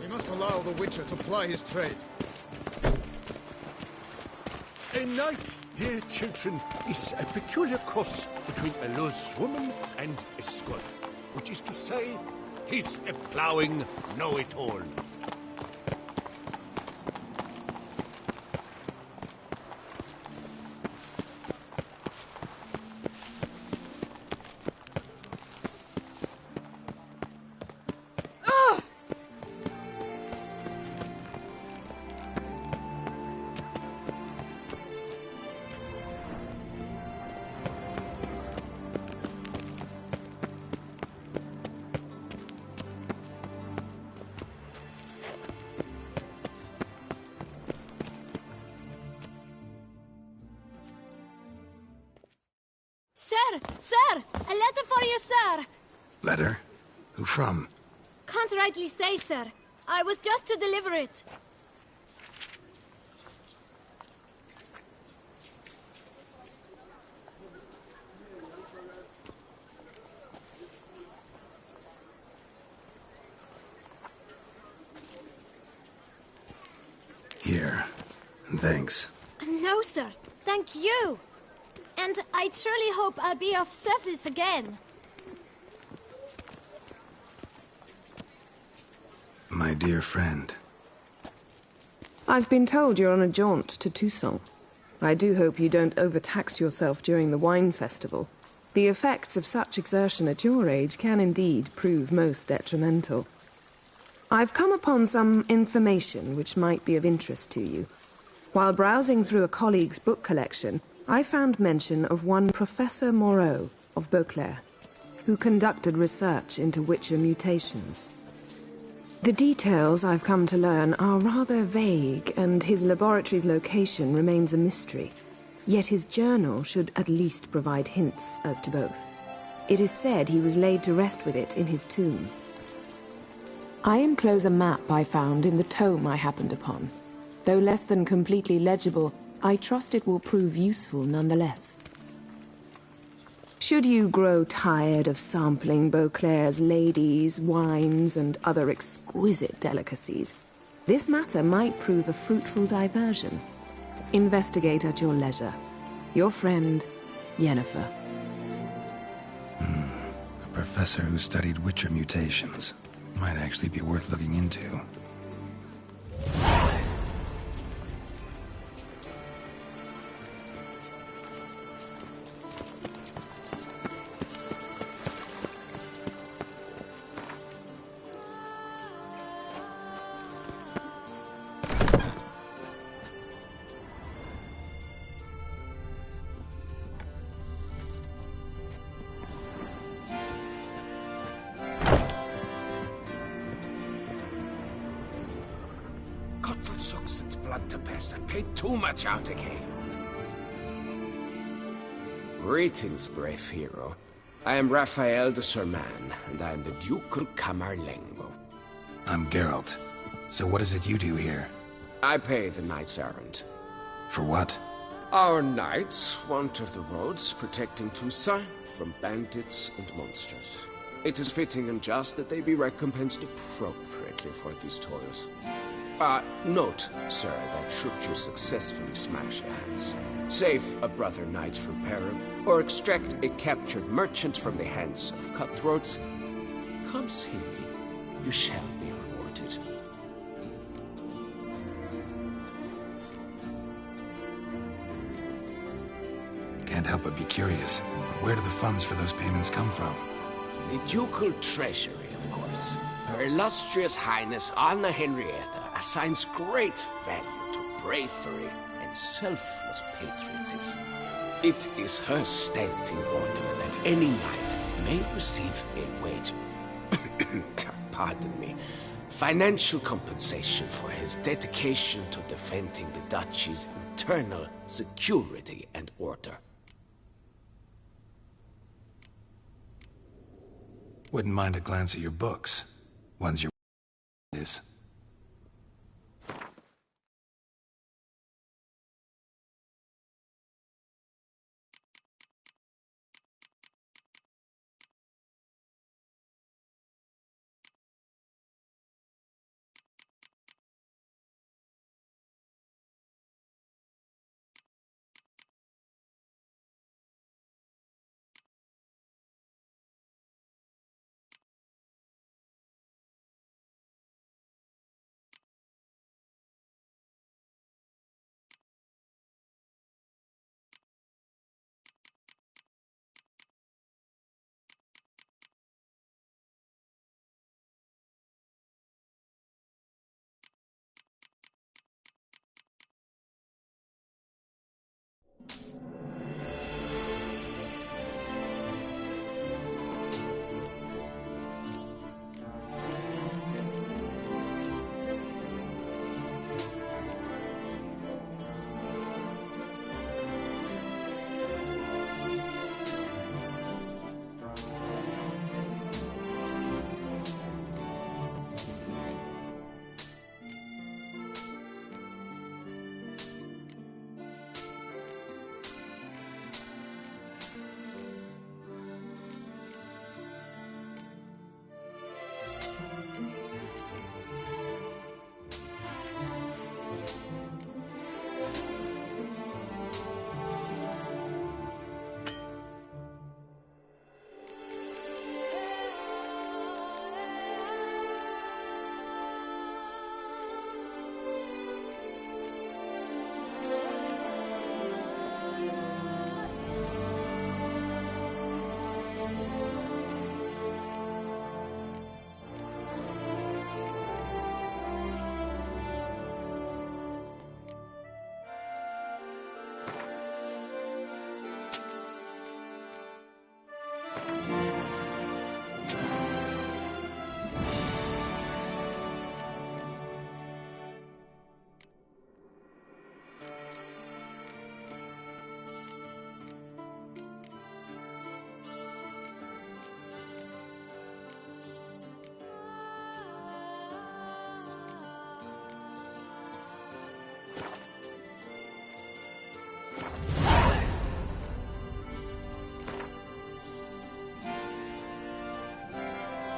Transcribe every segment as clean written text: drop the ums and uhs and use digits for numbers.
We must allow the Witcher to ply his trade. A knight, dear children, is a peculiar cross between a loose woman and a squad. Which is to say, he's a plowing know-it-all. Sir! A letter for you, sir! Letter? Who from? Can't rightly say, sir. I was just to deliver it. Here. And thanks. No, sir. Thank you. And I truly hope I'll be of service again. My dear friend. I've been told you're on a jaunt to Toussaint. I do hope you don't overtax yourself during the wine festival. The effects of such exertion at your age can indeed prove most detrimental. I've come upon some information which might be of interest to you. While browsing through a colleague's book collection, I found mention of one Professor Moreau of Beauclair, who conducted research into Witcher mutations. The details I've come to learn are rather vague, and his laboratory's location remains a mystery. Yet his journal should at least provide hints as to both. It is said he was laid to rest with it in his tomb. I enclose a map I found in the tome I happened upon. Though less than completely legible, I trust it will prove useful nonetheless. Should you grow tired of sampling Beauclair's ladies, wines, and other exquisite delicacies, this matter might prove a fruitful diversion. Investigate at your leisure. Your friend, Yennefer. A professor who studied Witcher mutations. Might actually be worth looking into. I paid too much out again. Greetings, brave hero. I am Raphael de Serman, and I am the Ducal Camerlengo. I'm Geralt. So what is it you do here? I pay the knights errant. For what? Our knights wander the roads, protecting Toussaint from bandits and monsters. It is fitting and just that they be recompensed appropriately for these toils. Note, sir, that should you successfully smash hands, save a brother knight from peril, or extract a captured merchant from the hands of cutthroats, come see me. You shall be rewarded. Can't help but be curious. Where do the funds for those payments come from? The ducal treasury, of course. Her illustrious Highness Anna Henrietta assigns great value to bravery and selfless patriotism. It is her standing order that any knight may receive a wage, pardon me, financial compensation for his dedication to defending the duchy's internal security and order. Wouldn't mind a glance at your books. Ones your is.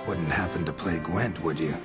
Wouldn't happen to play Gwent, would you?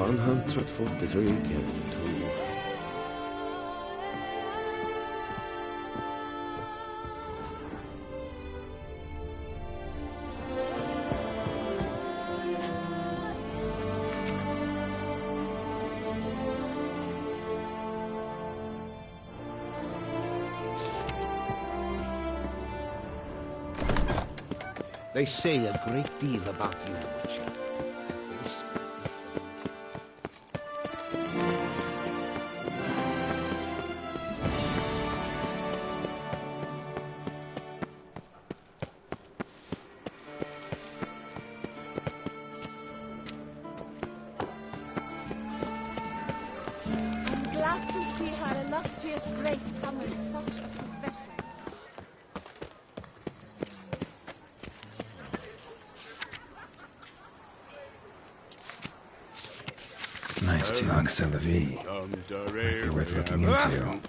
$143 carats of total. They say a great deal about you, Witcher. I'm glad to see her illustrious grace summon such a profession. Nice Tiang Celavi. Might be worth looking into.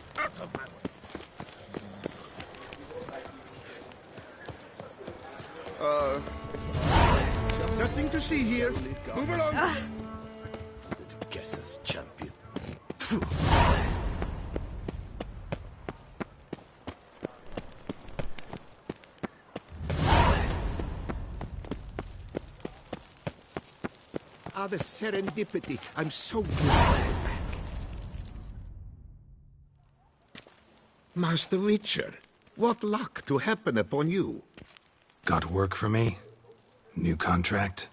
Nothing to see here. Move along. Guess us champion. Ah, the serendipity. I'm so glad you're back. Master Witcher, what luck to happen upon you. Got work for me? New contract?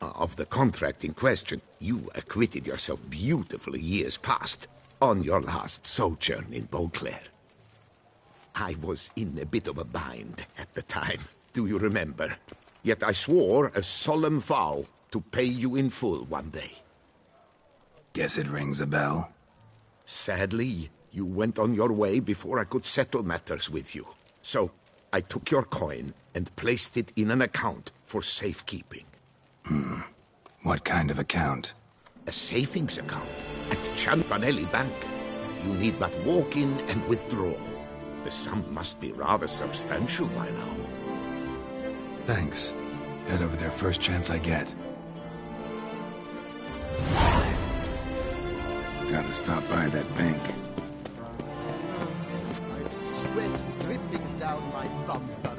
Of the contract in question, you acquitted yourself beautifully years past, on your last sojourn in Beauclair. I was in a bit of a bind at the time, do you remember? Yet I swore a solemn vow to pay you in full one day. Guess it rings a bell. Sadly, you went on your way before I could settle matters with you. So, I took your coin and placed it in an account for safekeeping. What kind of account? A savings account at Transmisión Bank. You need but walk in and withdraw. The sum must be rather substantial by now. Thanks. Head over there first chance I get. Gotta stop by that bank. I've sweat dripping down my bum furrow.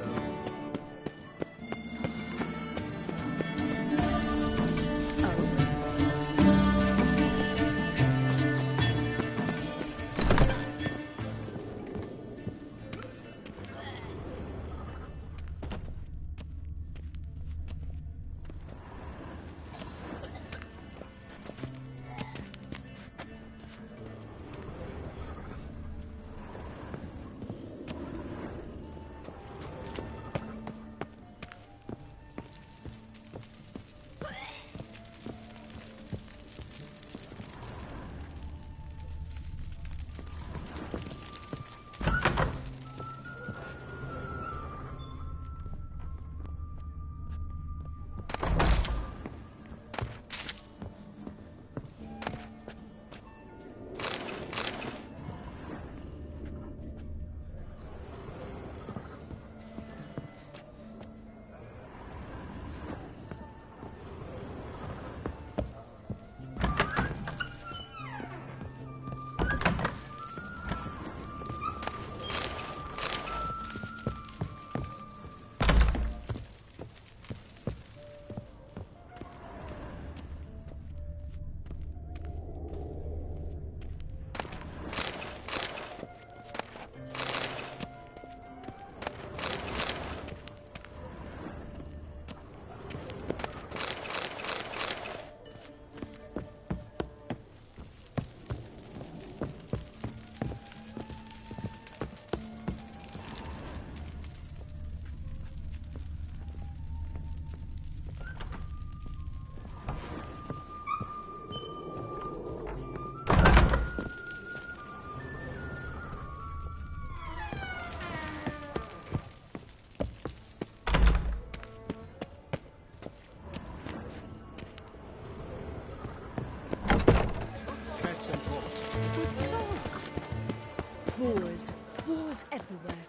Wars. Wars everywhere.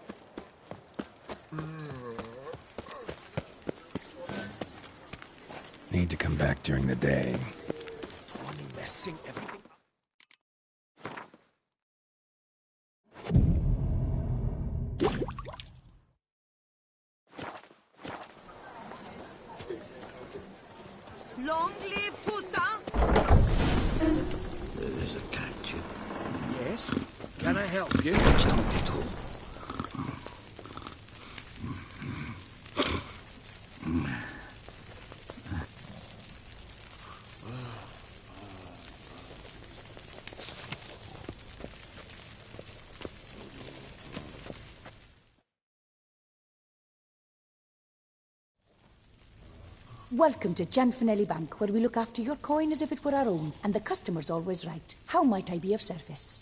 Need to come back during the day. Tony messing everything up. Long live Toussaint! There's a catch. Yes? Can I help you? Welcome to Transmisión Bank, where we look after your coin as if it were our own, and the customer's always right. How might I be of service?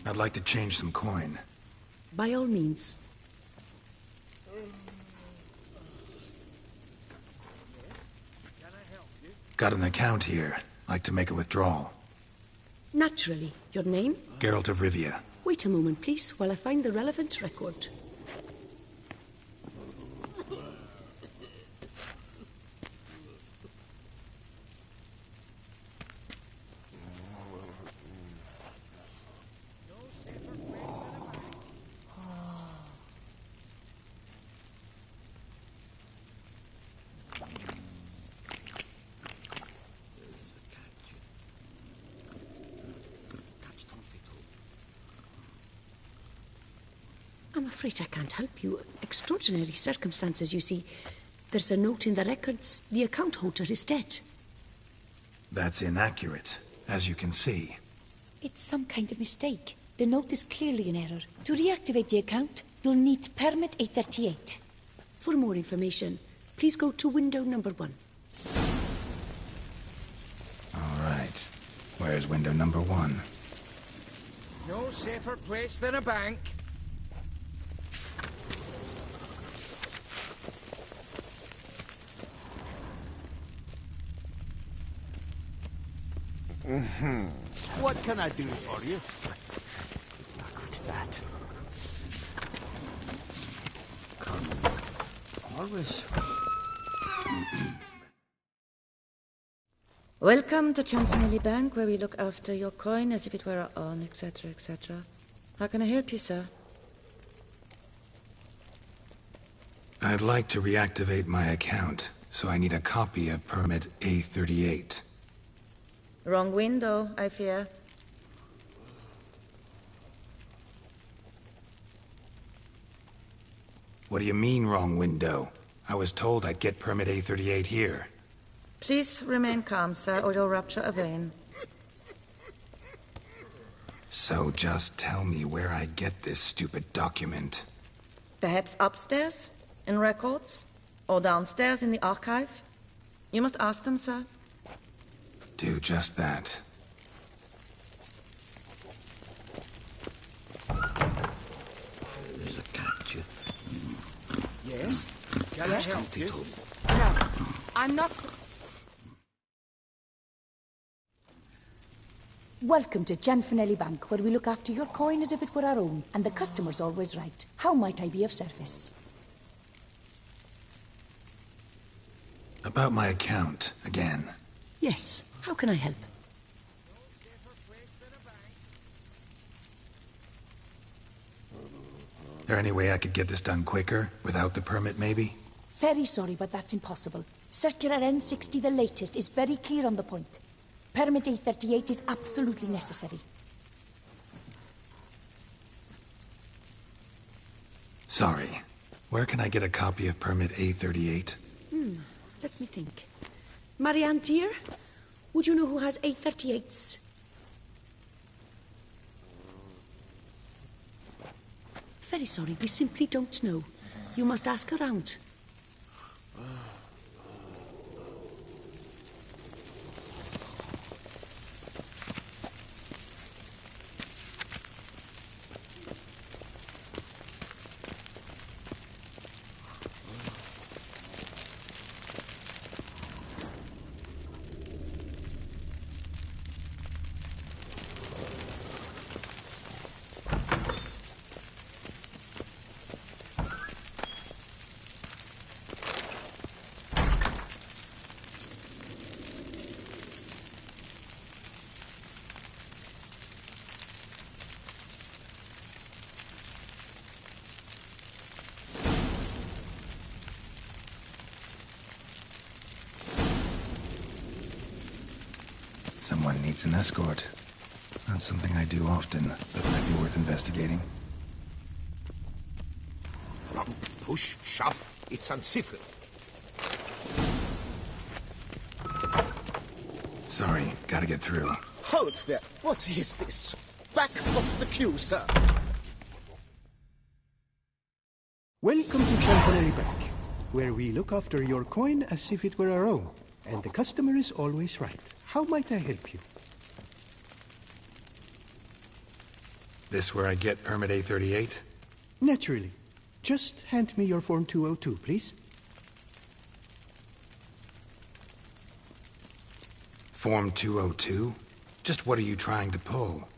I'd like to change some coin. By all means. Got an account here. Like to make a withdrawal. Naturally. Your name? Geralt of Rivia. Wait a moment, please, while I find the relevant record. I'm afraid I can't help you. Extraordinary circumstances, you see. There's a note in the records. The account holder is dead. That's inaccurate, as you can see. It's some kind of mistake. The note is clearly in error. To reactivate the account, you'll need permit A38. For more information, please go to window number 1. All right. Where's window number 1? No safer place than a bank. What can I do for you? Good luck with that. Come. Always. Welcome to Transmisión Bank, where we look after your coin as if it were our own, etc., etc. How can I help you, sir? I'd like to reactivate my account, so I need a copy of permit A38. Wrong window, I fear. What do you mean, wrong window? I was told I'd get permit A38 here. Please remain calm, sir, or you'll rupture a vein. So just tell me where I get this stupid document. Perhaps upstairs, in records? Or downstairs in the archive? You must ask them, sir. Do just that. There's a catch. Yes? Can I help you? No, I'm not... Welcome to Gianfinelli Bank, where we look after your coin as if it were our own, and the customer's always right. How might I be of service? About my account, again. Yes, how can I help? There any way I could get this done quicker, without the permit, maybe? Very sorry, but that's impossible. Circular N60, the latest, is very clear on the point. Permit A38 is absolutely necessary. Sorry. Where can I get a copy of permit A38? Let me think. Marianne, dear, would you know who has A38s? Very sorry, we simply don't know. You must ask around. Someone needs an escort. Not something I do often, but might be worth investigating. Push, shove. It's uncivil. Sorry, gotta get through. Hold there. What is this? Back off the queue, sir. Welcome to Gianfinelli Bank, where we look after your coin as if it were our own, and the customer is always right. How might I help you? This where I get permit A38? Naturally. Just hand me your Form 202, please. Form 202? Just what are you trying to pull?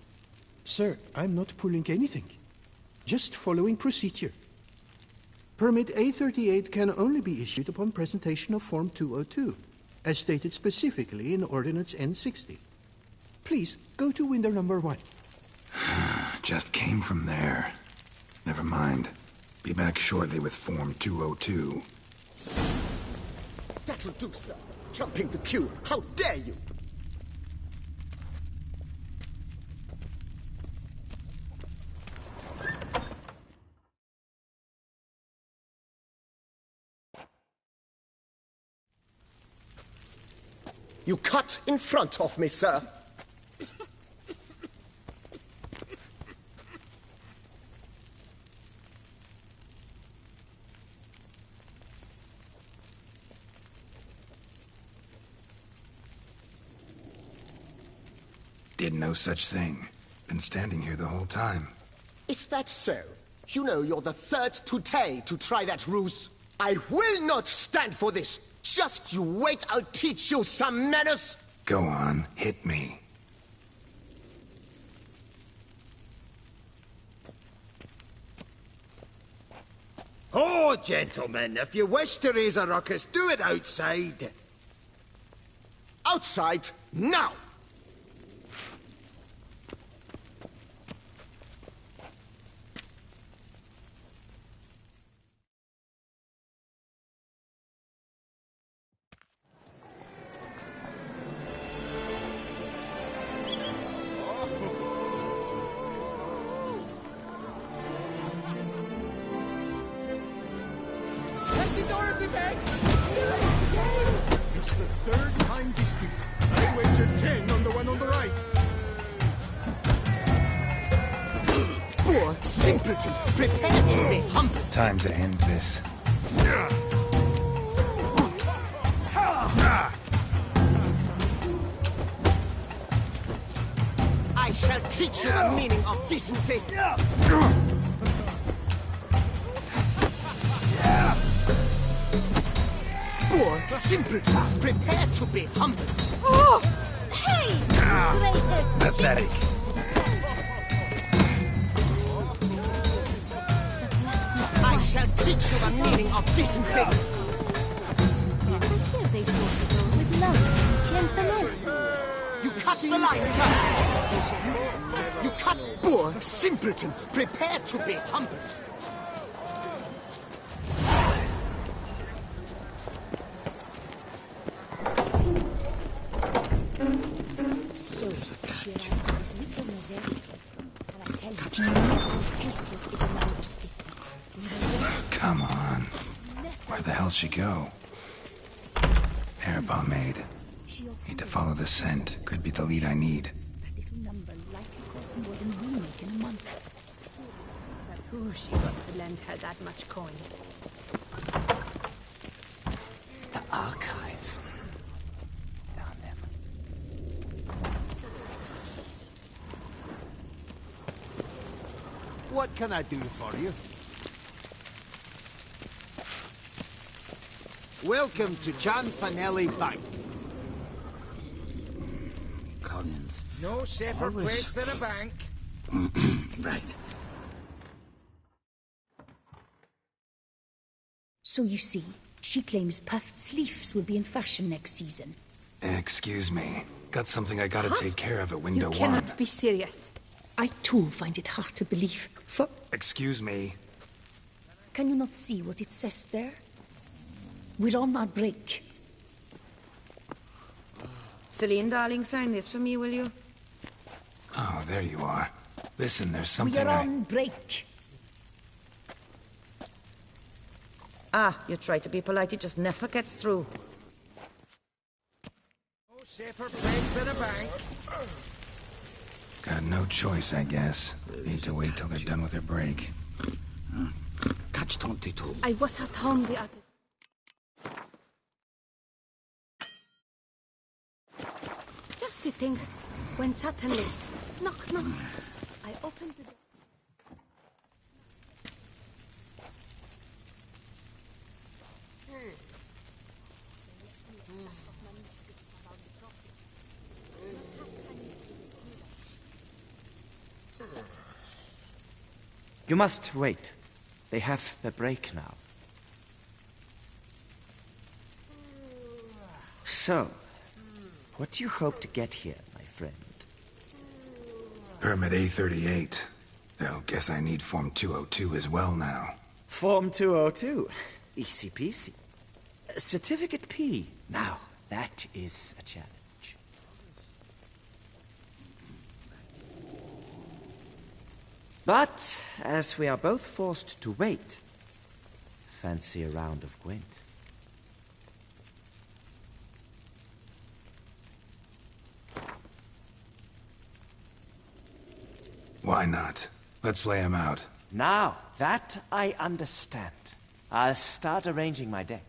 Sir, I'm not pulling anything. Just following procedure. Permit A38 can only be issued upon presentation of Form 202, as stated specifically in Ordinance N60. Please, go to window number 1. Just came from there. Never mind. Be back shortly with Form 202. That'll do, sir. Jumping the queue. How dare you! You cut in front of me, sir. Did no such thing. Been standing here the whole time. Is that so? You know you're the third today to try that ruse. I will not stand for this. Just you wait, I'll teach you some manners. Go on, hit me. Oh, gentlemen, if you wish to raise a ruckus, do it outside. Outside, now! It's the third time this week. I wagered 10 on the one on the right. Poor simpleton, prepare to be humbled. Time to end this. I shall teach you the meaning of decency. Poor simpleton, prepare to be humbled. Oh! Hey! Great Pathetic. I shall teach you the meaning of decency. Yet I hear they brought it all with loves and gentlemen. You cut the line, sir. You cut. Poor simpleton, prepare to be humbled. So, Gerard is little Nazarian. And I tell you, tasteless is an understatement. Come on. Where the hell'd she go? Hair pomade. Need to follow the scent. Could be the lead I need. That little number likely costs more than we make in a month. But who she got to lend her that much coin? The archive. Down there. What can I do for you? Welcome to Chan Fanelli Bank. Collins. No safer Always- place than a bank. Right. So you see, she claims puffed sleeves will be in fashion next season. Excuse me. Got something I gotta take care of at window You one. cannot be serious. I too find it hard to believe. For Excuse me. can you not see what it says there? We're on our break. Celine, darling, sign this for me, will you? Oh, there you are. Listen, there's We something are on break. Ah, you try to be polite, it just never gets through. No safer place than a bank. Got no choice, I guess. Need to wait till they're done with their break. Catch 22. I was at home the other... Just sitting, when suddenly... Knock, knock. I opened the door. You must wait. They have their break now. So, what do you hope to get here, my friend? Permit A38. Though, guess I need Form 202 as well now. Form 202. Easy peasy. Certificate P. Now, that is a challenge. But, as we are both forced to wait, fancy a round of Gwent. Why not? Let's lay him out. Now, that I understand. I'll start arranging my deck.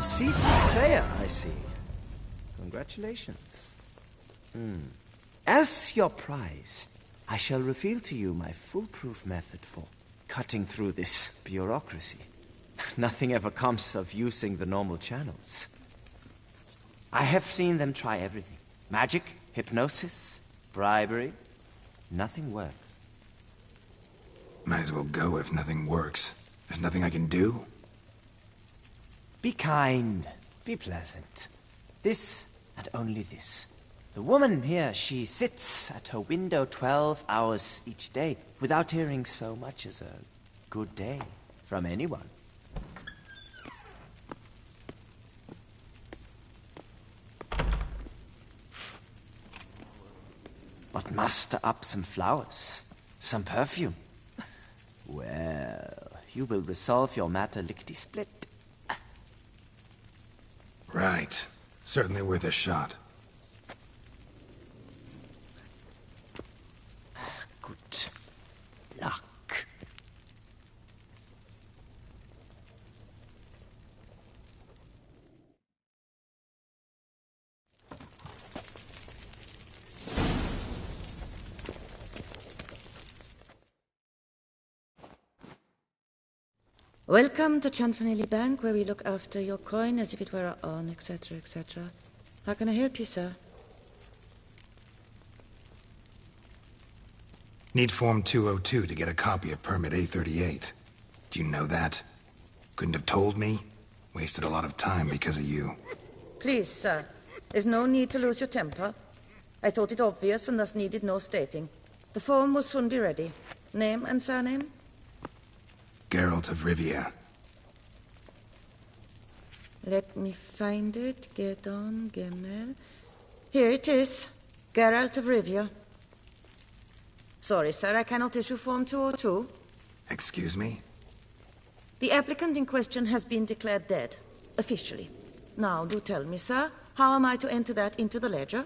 Seasoned player, I see. Congratulations. As your prize, I shall reveal to you my foolproof method for cutting through this bureaucracy. Nothing ever comes of using the normal channels. I have seen them try everything. Magic, hypnosis, bribery. Nothing works. Might as well go if nothing works. There's nothing I can do. Be kind. Be pleasant. This and only this. The woman here, she sits at her window 12 hours each day without hearing so much as a good day from anyone. But muster up some flowers, some perfume. Well, you will resolve your matter lickety-split. Right. Certainly worth a shot. Good luck. Welcome to Chanfanelli Bank, where we look after your coin as if it were our own, etc., etc. How can I help you, sir? Need Form 202 to get a copy of Permit A38. Do you know that? Couldn't have told me? Wasted a lot of time because of you. Please, sir. There's no need to lose your temper. I thought it obvious and thus needed no stating. The form will soon be ready. Name and surname? Geralt of Rivia. Let me find it. Gedon, Gemel. Here it is. Geralt of Rivia. Sorry, sir, I cannot issue Form 202. Excuse me? The applicant in question has been declared dead, officially. Now, do tell me, sir, how am I to enter that into the ledger?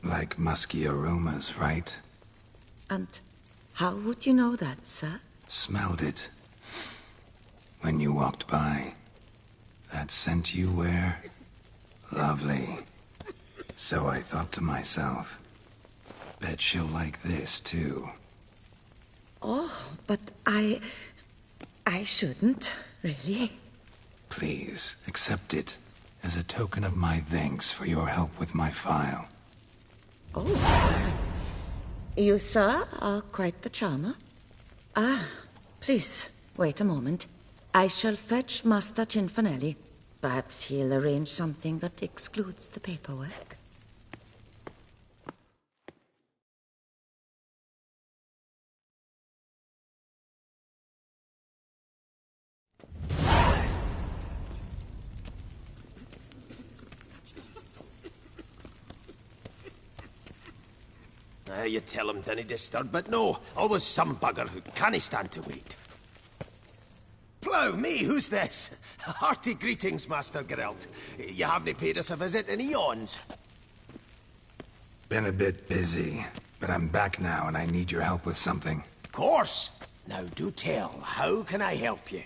Like musky aromas, right? And how would you know that, sir? Smelled it. When you walked by. That scent you wear? Lovely. So I thought to myself, bet she'll like this, too. Oh, but I shouldn't, really. Please, accept it as a token of my thanks for your help with my file. Oh. You, sir, are quite the charmer. Ah, please, wait a moment. I shall fetch Master Cinfanelli. Perhaps he'll arrange something that excludes the paperwork. You tell him dinna disturb, but no, always some bugger who can't stand to wait. Plough me, who's this? Hearty greetings, Master Geralt. You haven't paid us a visit in eons. Been a bit busy, but I'm back now and I need your help with something. Of course. Now do tell, how can I help you?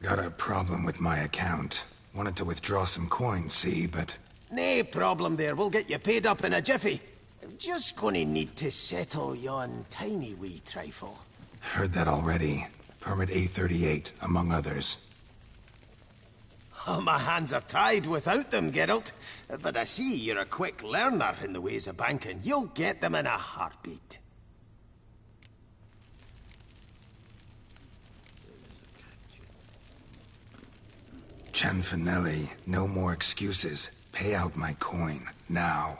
Got a problem with my account. Wanted to withdraw some coins, see, but... Nae problem there. We'll get you paid up in a jiffy. Just gonna need to settle yon tiny wee trifle. Heard that already. Permit A38, among others. Oh, my hands are tied without them, Geralt. But I see you're a quick learner in the ways of banking. You'll get them in a heartbeat. Cianfanelli, no more excuses. Pay out my coin, now.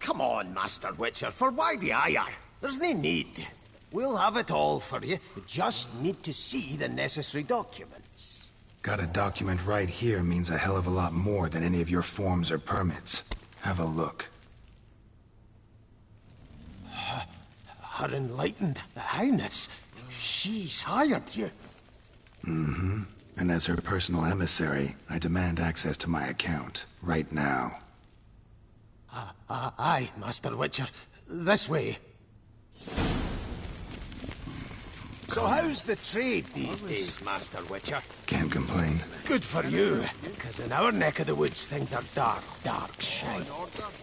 Come on, Master Witcher, for why the ire? There's no need. We'll have it all for you. We just need to see the necessary documents. Got a document right here means a hell of a lot more than any of your forms or permits. Have a look. Her Enlightened Highness, she's hired you. Mm-hmm. And as her personal emissary, I demand access to my account, right now. Aye, Master Witcher. This way. So how's the trade these days, Master Witcher? Can't complain. Good for you, because in our neck of the woods, things are dark, dark shite.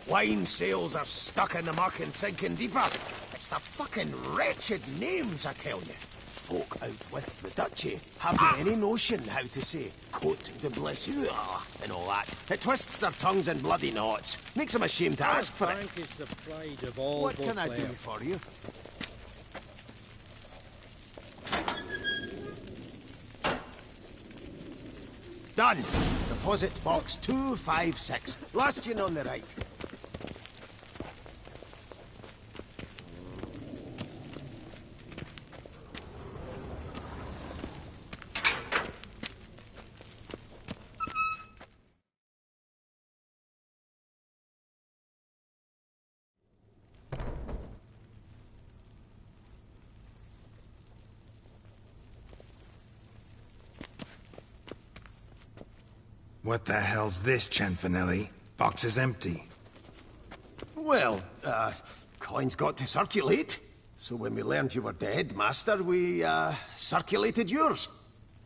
Wine sales are stuck in the muck and sinking deeper. It's the fucking wretched names, I tell you. Folk out with the duchy haven't any notion how to say Cote de Blessure and all that. It twists their tongues in bloody knots. Makes them ashamed to ask for it. Is the pride of all What can I do for you? Done. Deposit box 256. Last in on the right. What the hell's this, Cianfanelli? Box is empty. Well, coins got to circulate. So when we learned you were dead, Master, we, circulated yours.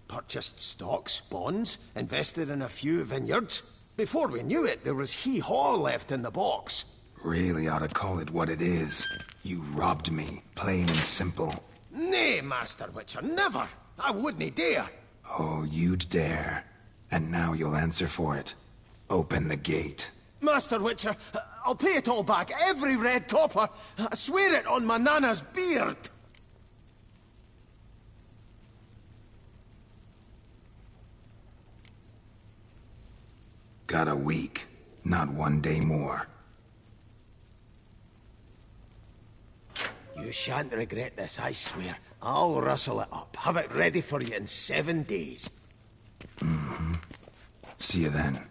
Purchased stocks, bonds, invested in a few vineyards. Before we knew it, there was hee-haw left in the box. Really ought to call it what it is. You robbed me, plain and simple. Nay, Master Witcher, never! I wouldn't dare! Oh, you'd dare. And now you'll answer for it. Open the gate. Master Witcher, I'll pay it all back, every red copper. I swear it on my nana's beard. Got a week, not 1 day more. You shan't regret this, I swear. I'll rustle it up, have it ready for you in 7 days. Mm-hmm. See you then.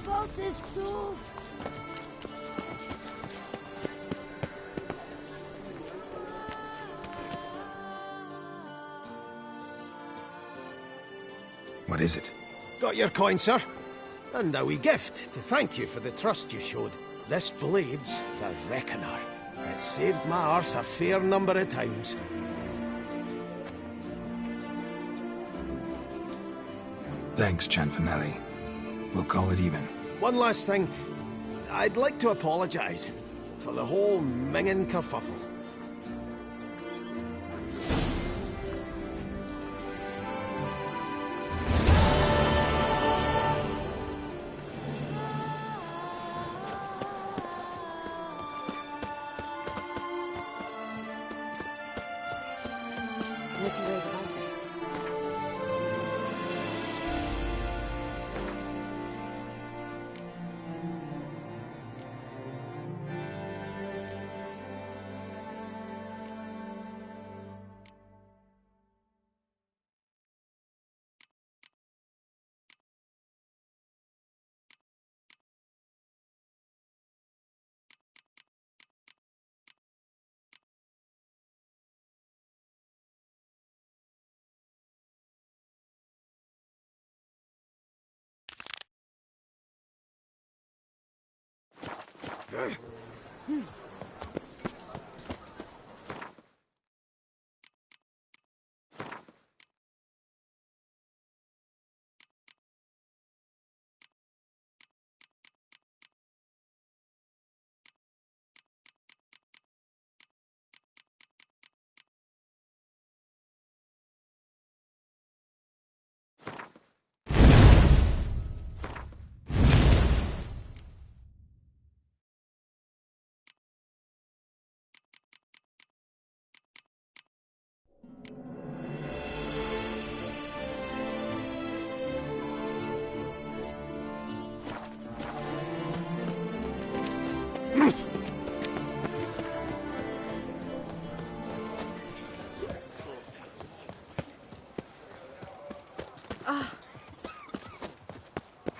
about this too. What is it? Got your coin, sir. And a wee gift to thank you for the trust you showed. This blade's the Reckoner. It saved my arse a fair number of times. Thanks, Cianfanelli. We'll call it even. One last thing. I'd like to apologize for the whole mingin' kerfuffle. No two ways about it.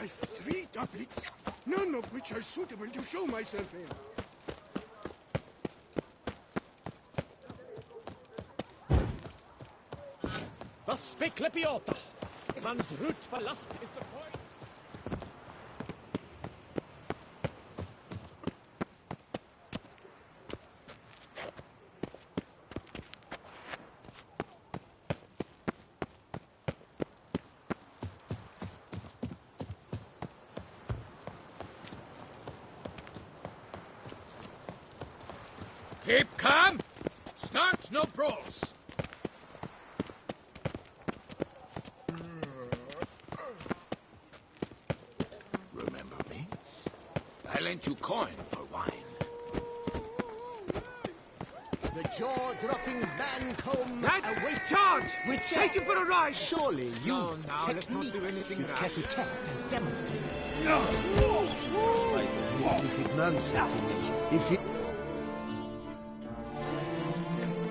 I've 3 doublets, none of which are suitable to show myself in. Das Spekle Piota. Man's root for lust is the point. Keep calm. Start no brawls. Remember me? I lent you coin for wine. The jaw-dropping Mancomb That's awaits... charge! We're Take him for a ride! Surely you've No, let's not do techniques anything you'd care to rash. test and demonstrate. No! It's like repeated nonsense to me. If it...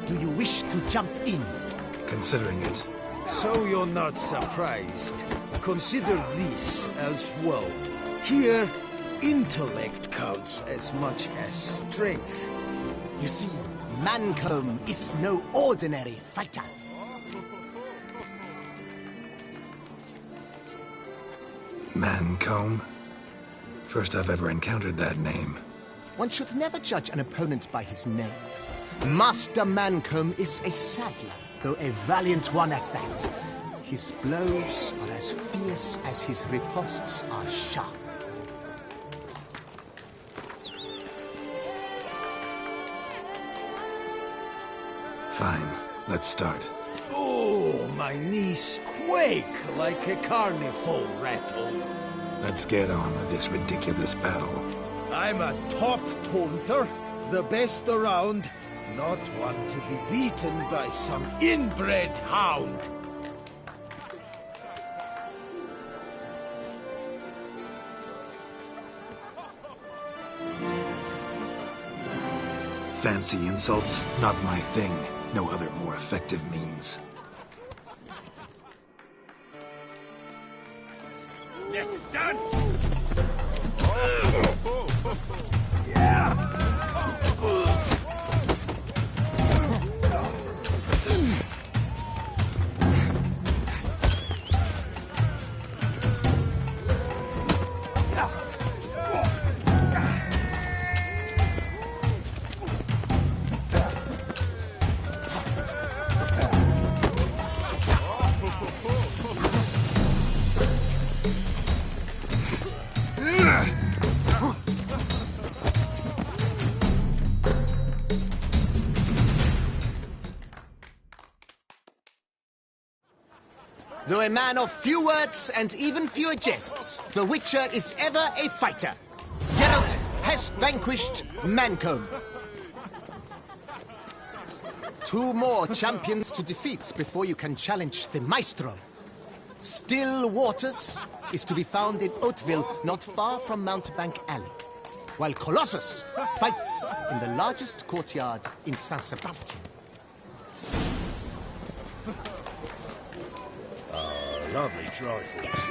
Do you wish to jump in? Considering it. So you're not surprised. Consider this as well. Here, intellect counts as much as strength. You see, Mancomb is no ordinary fighter. Mancomb? First I've ever encountered that name. One should never judge an opponent by his name. Master Mancomb is a saddler, though a valiant one at that. His blows are as fierce as his riposts are sharp. Fine, let's start. Oh, my knees quake like a carnival rattle. Let's get on with this ridiculous battle. I'm a top taunter, the best around, not one to be beaten by some inbred hound. Fancy insults? Not my thing. No other more effective means. Let's dance! Though a man of few words and even fewer jests, the Witcher is ever a fighter. Geralt has vanquished Mancomb. 2 more champions to defeat before you can challenge the Maestro. Still Waters is to be found in Oatville, not far from Mountebank Alley, while Colossus fights in the largest courtyard in San Sebastian. Lovely trifles.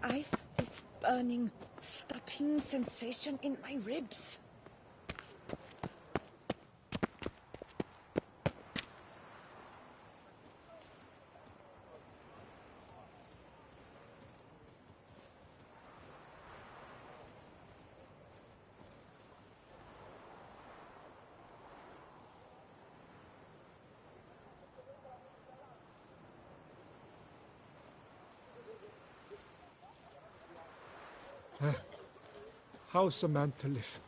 I've this burning, stopping sensation in my ribs. How's a man to live?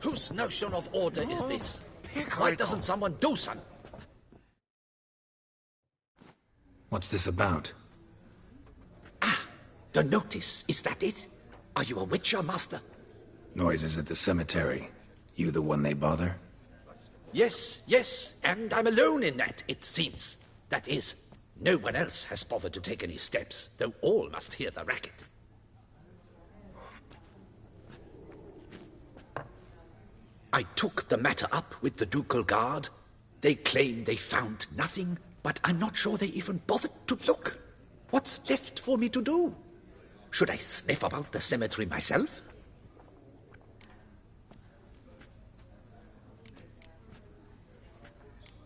Whose notion of order is this? Why doesn't someone do something? What's this about? The notice, is that it? Are you a Witcher, Master? Noises at the cemetery. You the one they bother? Yes, yes, and I'm alone in that, it seems. That is, no one else has bothered to take any steps, though all must hear the racket. I took the matter up with the Ducal Guard. They claim they found nothing, but I'm not sure they even bothered to look. What's left for me to do? Should I sniff about the cemetery myself?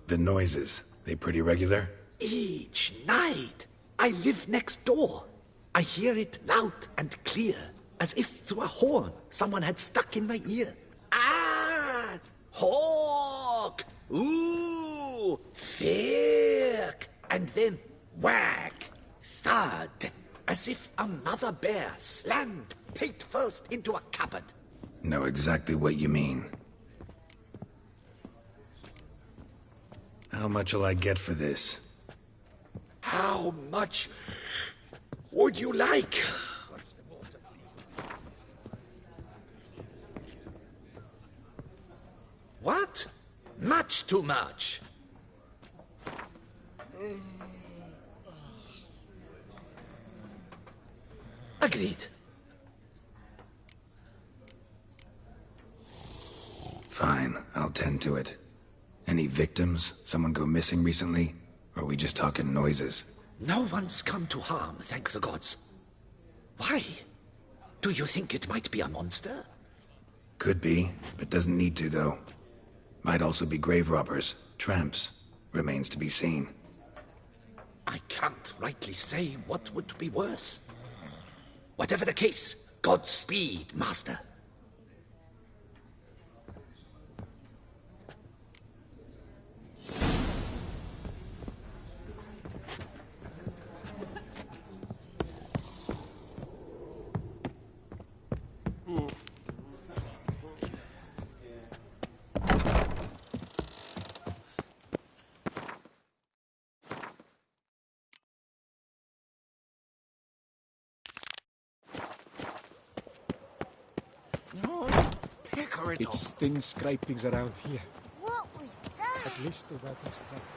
The noises, they pretty regular? Each night. I live next door. I hear it loud and clear, as if through a horn someone had stuck in my ear. Ah! Hawk! Ooh! Firk! And then whack! Thud! As if a mother bear slammed pate first into a cupboard. Know exactly what you mean. How much will I get for this? How much would you like? What? Much too much. Agreed. Fine, I'll tend to it. Any victims? Someone go missing recently? Or are we just talking noises? No one's come to harm, thank the gods. Why? Do you think it might be a monster? Could be, but doesn't need to, though. Might also be grave robbers, tramps. Remains to be seen. I can't rightly say what would be worse. Whatever the case, Godspeed, Master. It's things scrapings around here. What was that? At least the weather's pleasant.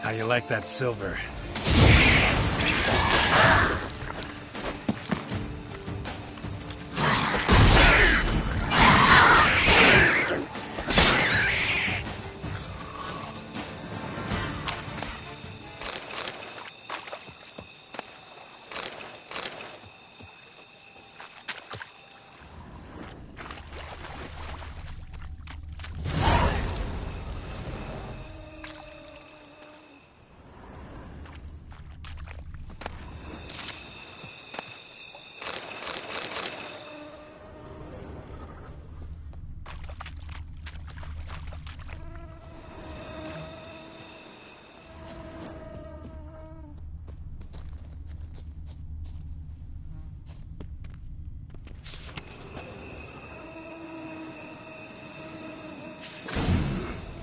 How you like that silver?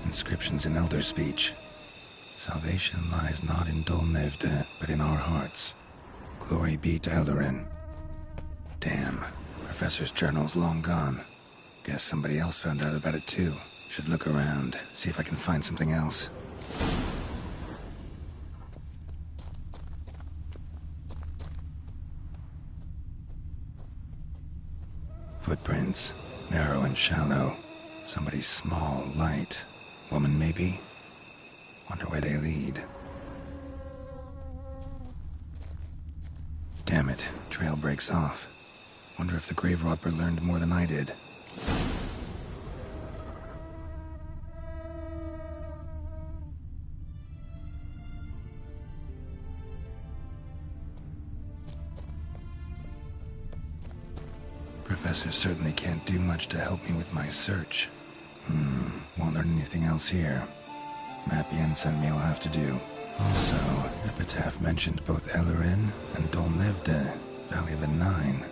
Inscriptions in Elder speech. Salvation lies not in Dolnevde, but in our hearts. Glory be to Eldarin. Damn. Professor's journal's long gone. Guess somebody else found out about it too. Should look around, see if I can find something else. Footprints. Narrow and shallow. Somebody small, light. Woman, maybe? Wonder where they lead. Damn it. Trail breaks off. Wonder if the grave robber learned more than I did. Professor certainly can't do much to help me with my search. Won't learn anything else here. Map Yen sent me will have to do. Also, Epitaph mentioned both Eldarin and Dolnevde, Valley of the Nine.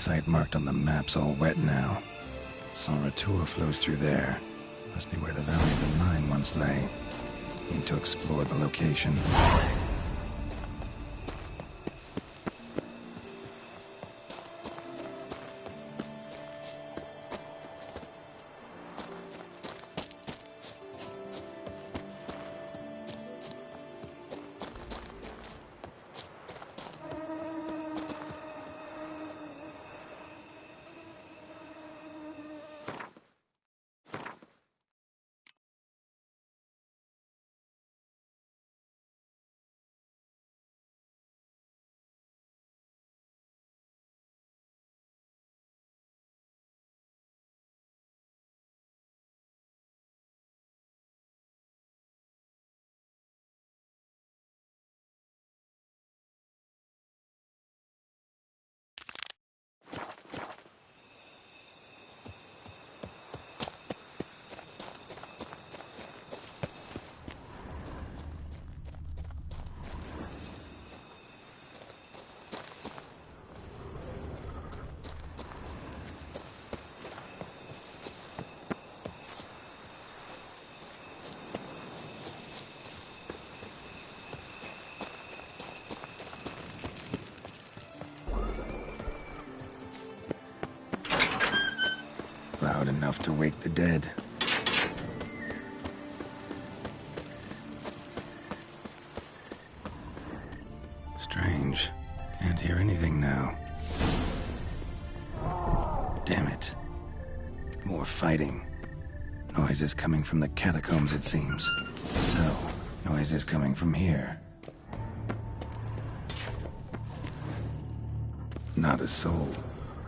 site marked on the map's all wet now. Sonratur flows through there. Must be where the Valley of the Mine once lay. Need to explore the location. Loud enough to wake the dead. Strange. Can't hear anything now. Damn it. More fighting. Noises coming from the catacombs, it seems. So, noises coming from here. Not a soul.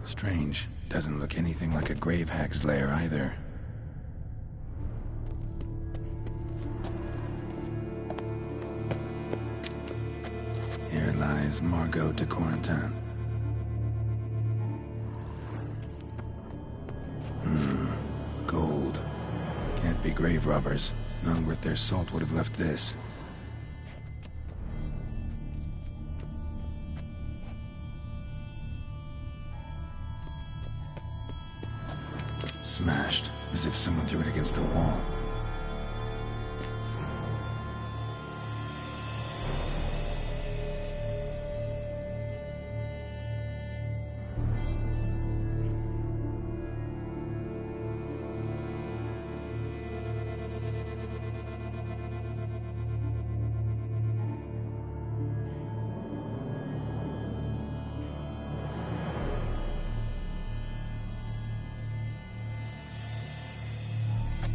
Strange. Doesn't look anything like a grave hag's lair either. Here lies Margot de Corentin. Gold. Can't be grave robbers. None worth their salt would have left this. Smashed, as if someone threw it against the wall.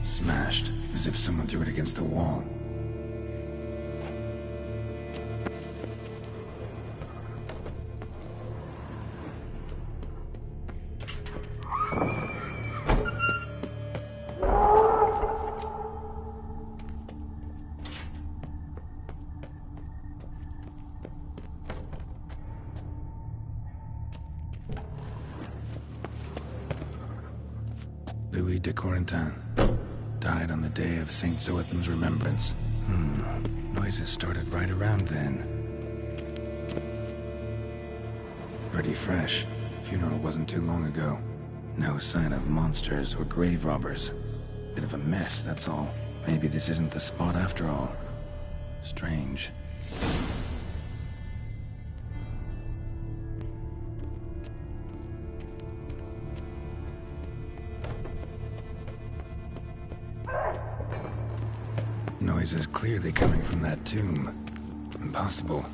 Smashed, as if someone threw it against the wall. Louis de Corentin. Died on the day of St. Zoetham's remembrance. Noises started right around then. Pretty fresh. Funeral wasn't too long ago. No sign of monsters or grave robbers. Bit of a mess, that's all. Maybe this isn't the spot after all. Strange. Noise is clearly coming from that tomb. Impossible.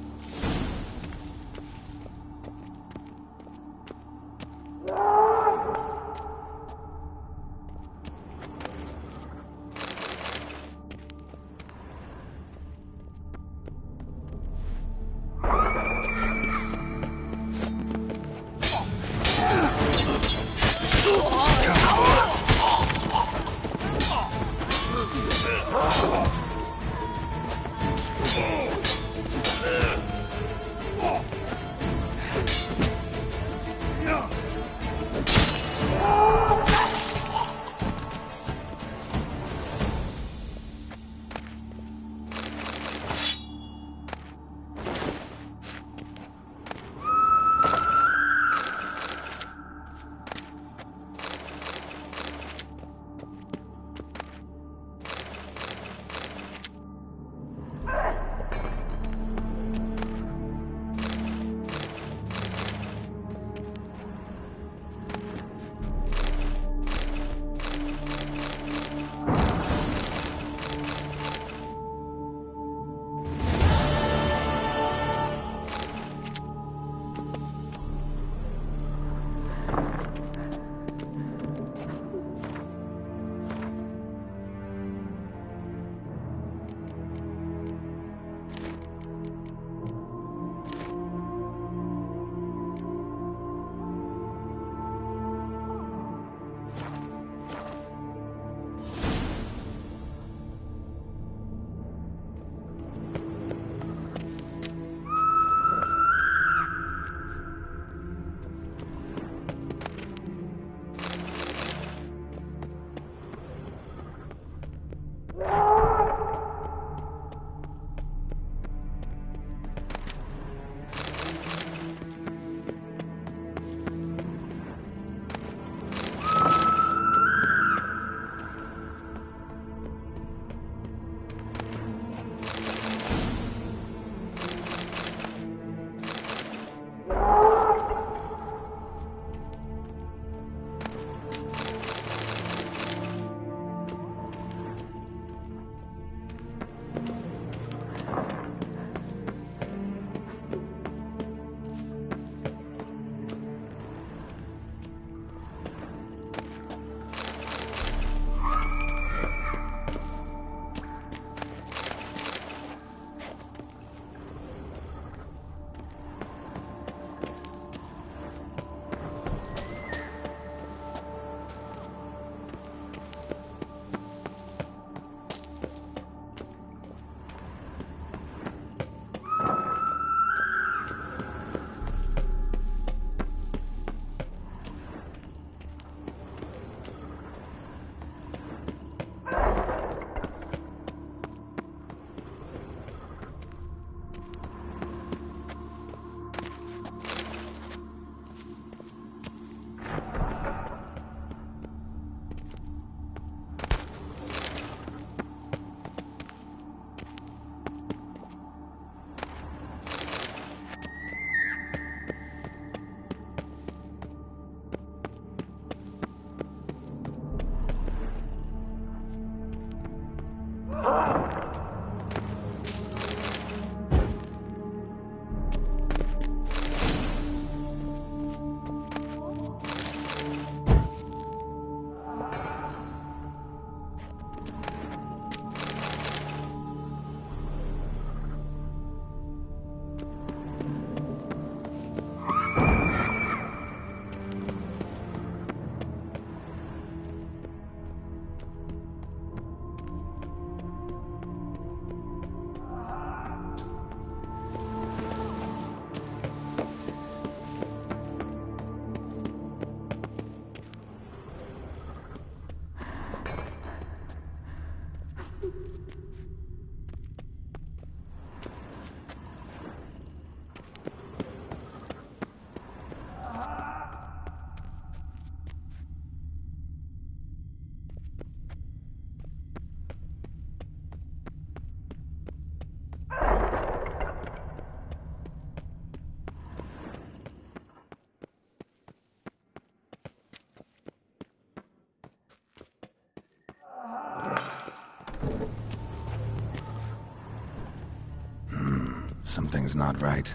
Something's not right.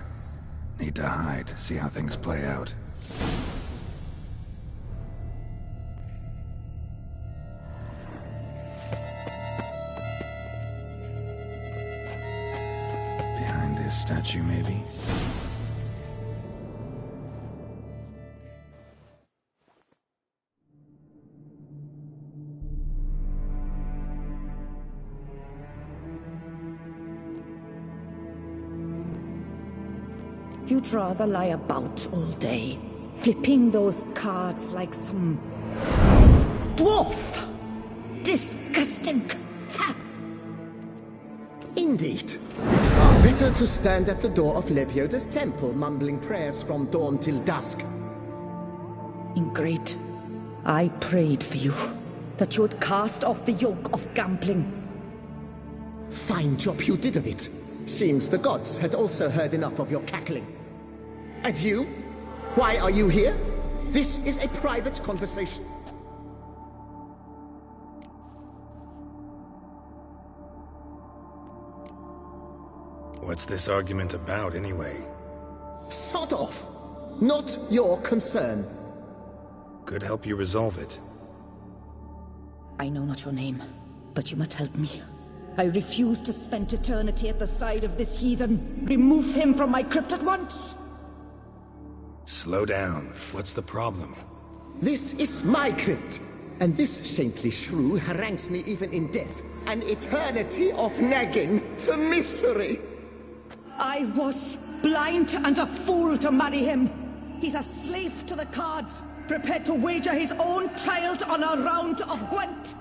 Need to hide, see how things play out. Behind this statue, maybe? You'd rather lie about all day, flipping those cards like some dwarf. Disgusting. Indeed. Far better to stand at the door of Lebioda's temple, mumbling prayers from dawn till dusk. Ingrate, I prayed for you, that you would cast off the yoke of gambling. Fine job you did of it. Seems the gods had also heard enough of your cackling. And you? Why are you here? This is a private conversation. What's this argument about, anyway? Sod off! Not your concern. Could help you resolve it. I know not your name, but you must help me. I refuse to spend eternity at the side of this heathen. Remove him from my crypt at once! Slow down. What's the problem? This is my crypt, and this saintly shrew harangues me even in death. An eternity of nagging, the misery! I was blind and a fool to marry him. He's a slave to the cards, prepared to wager his own child on a round of Gwent.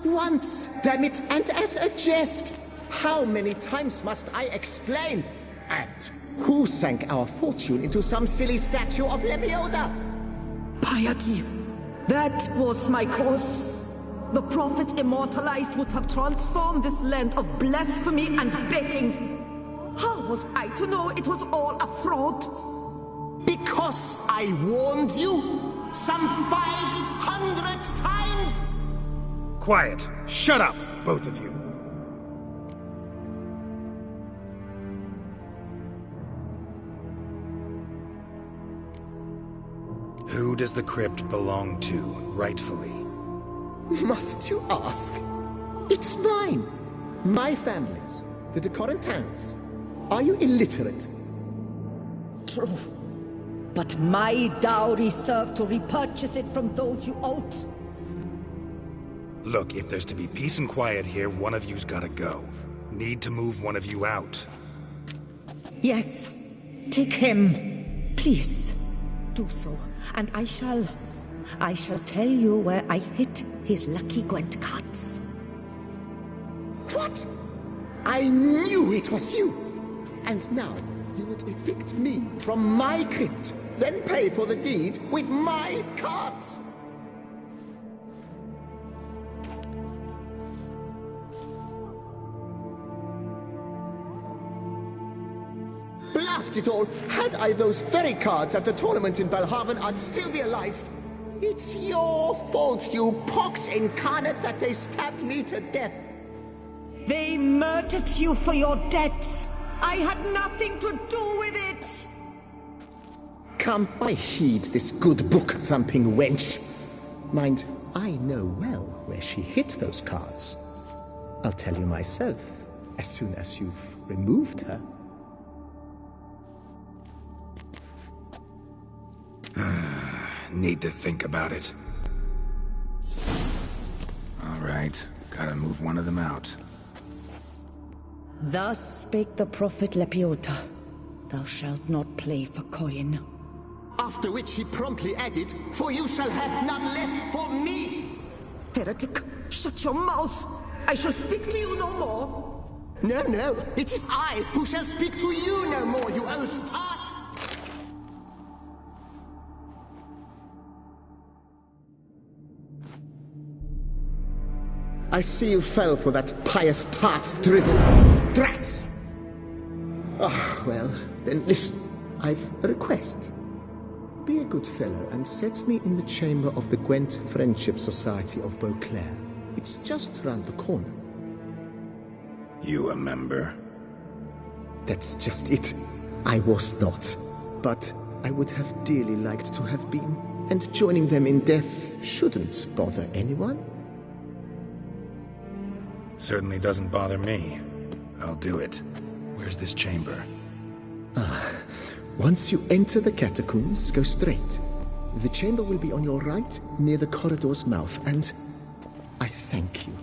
Once, damn it, and as a jest! How many times must I explain? And who sank our fortune into some silly statue of Lebioda? Piety. That was my cause. The prophet immortalized would have transformed this land of blasphemy and betting. How was I to know it was all a fraud? Because I warned you some 500 times! Quiet! Shut up, both of you! Who does the crypt belong to, rightfully? Must you ask? It's mine. My family's. The de Corentins. Are you illiterate? True. But my dowry served to repurchase it from those you owed. Look, if there's to be peace and quiet here, one of you's gotta go. Need to move one of you out. Yes. Take him. Please. Do so. And I shall tell you where I hid his lucky Gwent cards. What? I knew it was you! And now you would evict me from my crypt, then pay for the deed with my cards! Blast it all! Had I those very cards at the tournament in Belhaven, I'd still be alive. It's your fault, you pox incarnate, that they stabbed me to death. They murdered you for your debts. I had nothing to do with it. Come, I heed this good book-thumping wench. Mind, I know well where she hid those cards. I'll tell you myself, as soon as you've removed her. Need to think about it. All right, gotta move one of them out. Thus spake the prophet Lebioda. Thou shalt not play for coin. After which he promptly added, "For you shall have none left for me!" Heretic, shut your mouth! I shall speak to you no more! No, no, it is I who shall speak to you no more, you old tart! I see you fell for that pious tart's dribble. Drats! Ah, well, then listen. I've a request. Be a good fellow and set me in the chamber of the Gwent Friendship Society of Beauclair. It's just round the corner. You a member? That's just it. I was not. But I would have dearly liked to have been. And joining them in death shouldn't bother anyone. Certainly doesn't bother me. I'll do it. Where's this chamber? Once you enter the catacombs, go straight. The chamber will be on your right, near the corridor's mouth, and I thank you.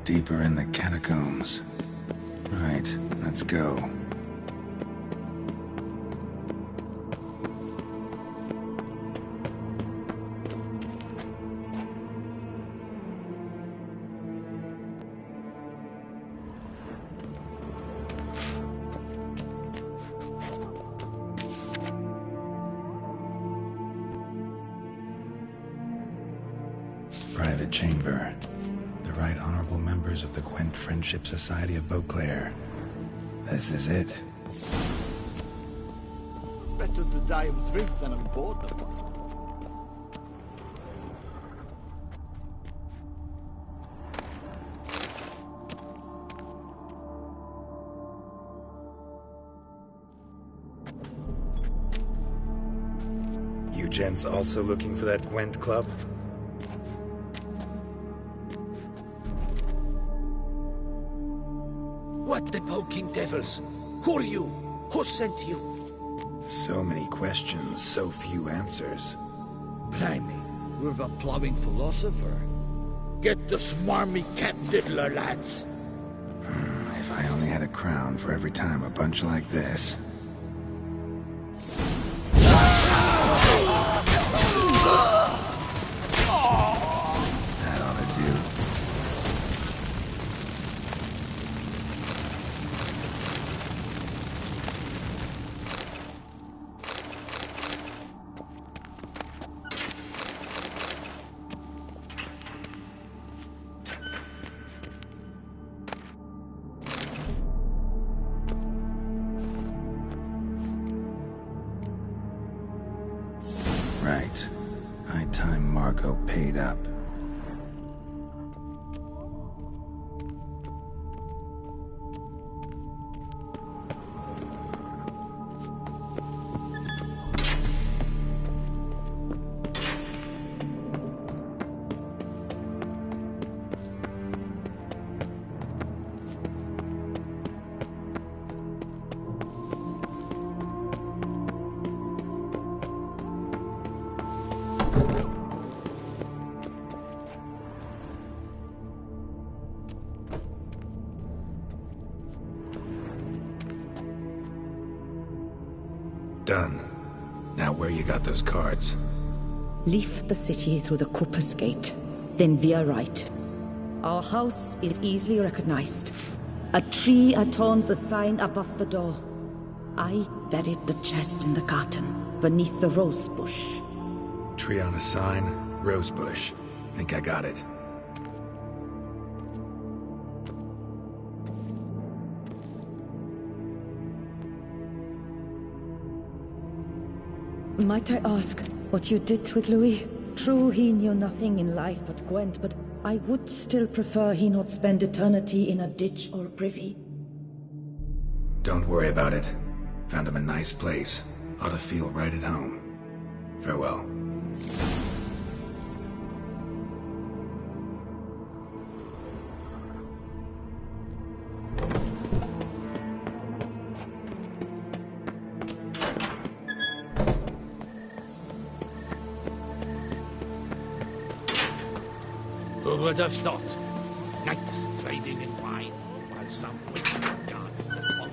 Deeper in the catacombs. Right, let's go. Private chamber. The Right Honorable members of the Gwent Friendship Society of Beauclair. This is it. Better to die of drink than of boredom. You gents also looking for that Gwent club? What the poking devils? Who are you? Who sent you? So many questions, so few answers. Blimey, we're a plowing philosopher. Get the smarmy cat diddler, lads. If I only had a crown for every time a bunch like this. That ought to do. Right. High time Margot paid up. Done. Now where you got those cards? Leave the city through the Cooper's Gate. Then veer right. Our house is easily recognized. A tree adorns the sign above the door. I buried the chest in the garden, beneath the rose bush. Tree on a sign, rose bush. Think I got it. Might I ask what you did with Louis? True, he knew nothing in life but Gwent, but I would still prefer he not spend eternity in a ditch or privy. Don't worry about it. Found him a nice place. Ought to feel right at home. Farewell. Who would have thought? Knights trading in wine, while some witching guards that follow.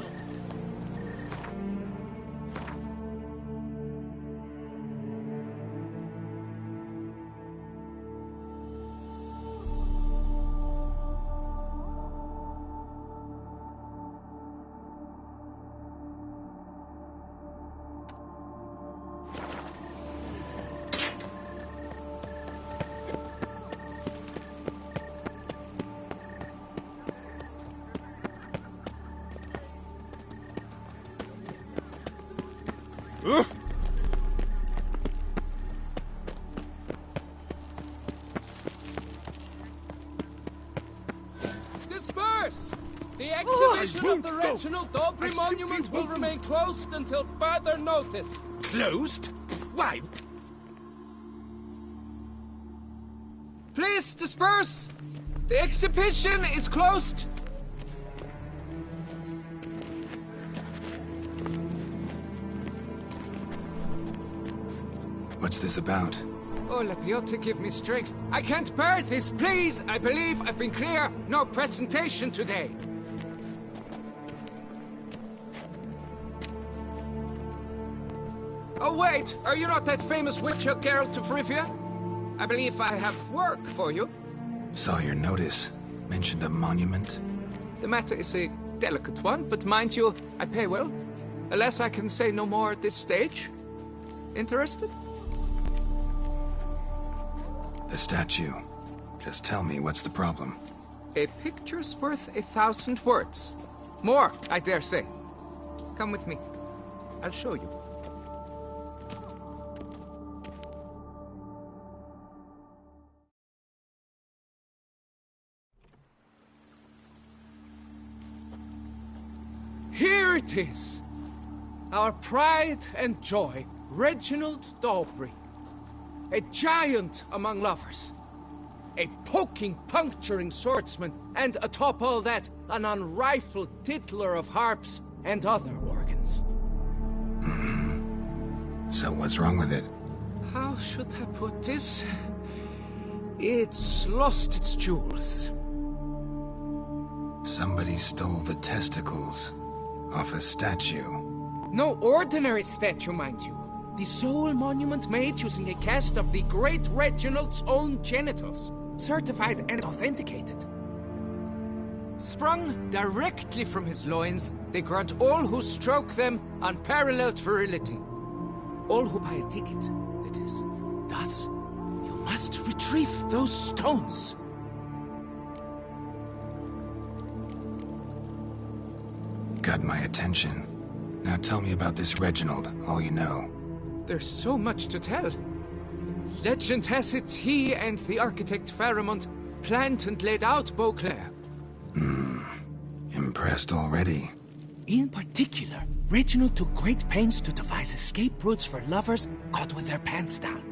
Disperse! The exhibition of the Reginald Dobry Monument will remain closed until further notice. Closed? Why? Please disperse! The exhibition is closed! What's this about? Oh, Lepiota, give me strength. I can't bear this, please! I believe I've been clear. No presentation today. Oh, wait! Are you not that famous witcher, Geralt of Rivia? I believe I have work for you. Saw your notice. Mentioned a monument. The matter is a delicate one, but mind you, I pay well. Alas, I can say no more at this stage. Interested? The statue. Just tell me, what's the problem? A picture's worth 1,000 words. More, I dare say. Come with me. I'll show you. Here it is! Our pride and joy, Reginald Dobry. A giant among lovers. A poking, puncturing swordsman, and atop all that, an unrifled tittler of harps and other organs. So what's wrong with it? How should I put this? It's lost its jewels. Somebody stole the testicles off a statue. No ordinary statue, mind you. The sole monument made using a cast of the great Reginald's own genitals, certified and authenticated. Sprung directly from his loins, they grant all who stroke them unparalleled virility. All who buy a ticket, that is. Thus, you must retrieve those stones. Got my attention. Now tell me about this Reginald, all you know. There's so much to tell. Legend has it he and the architect Faramond planned and laid out Beauclair. Impressed already. In particular, Reginald took great pains to devise escape routes for lovers caught with their pants down.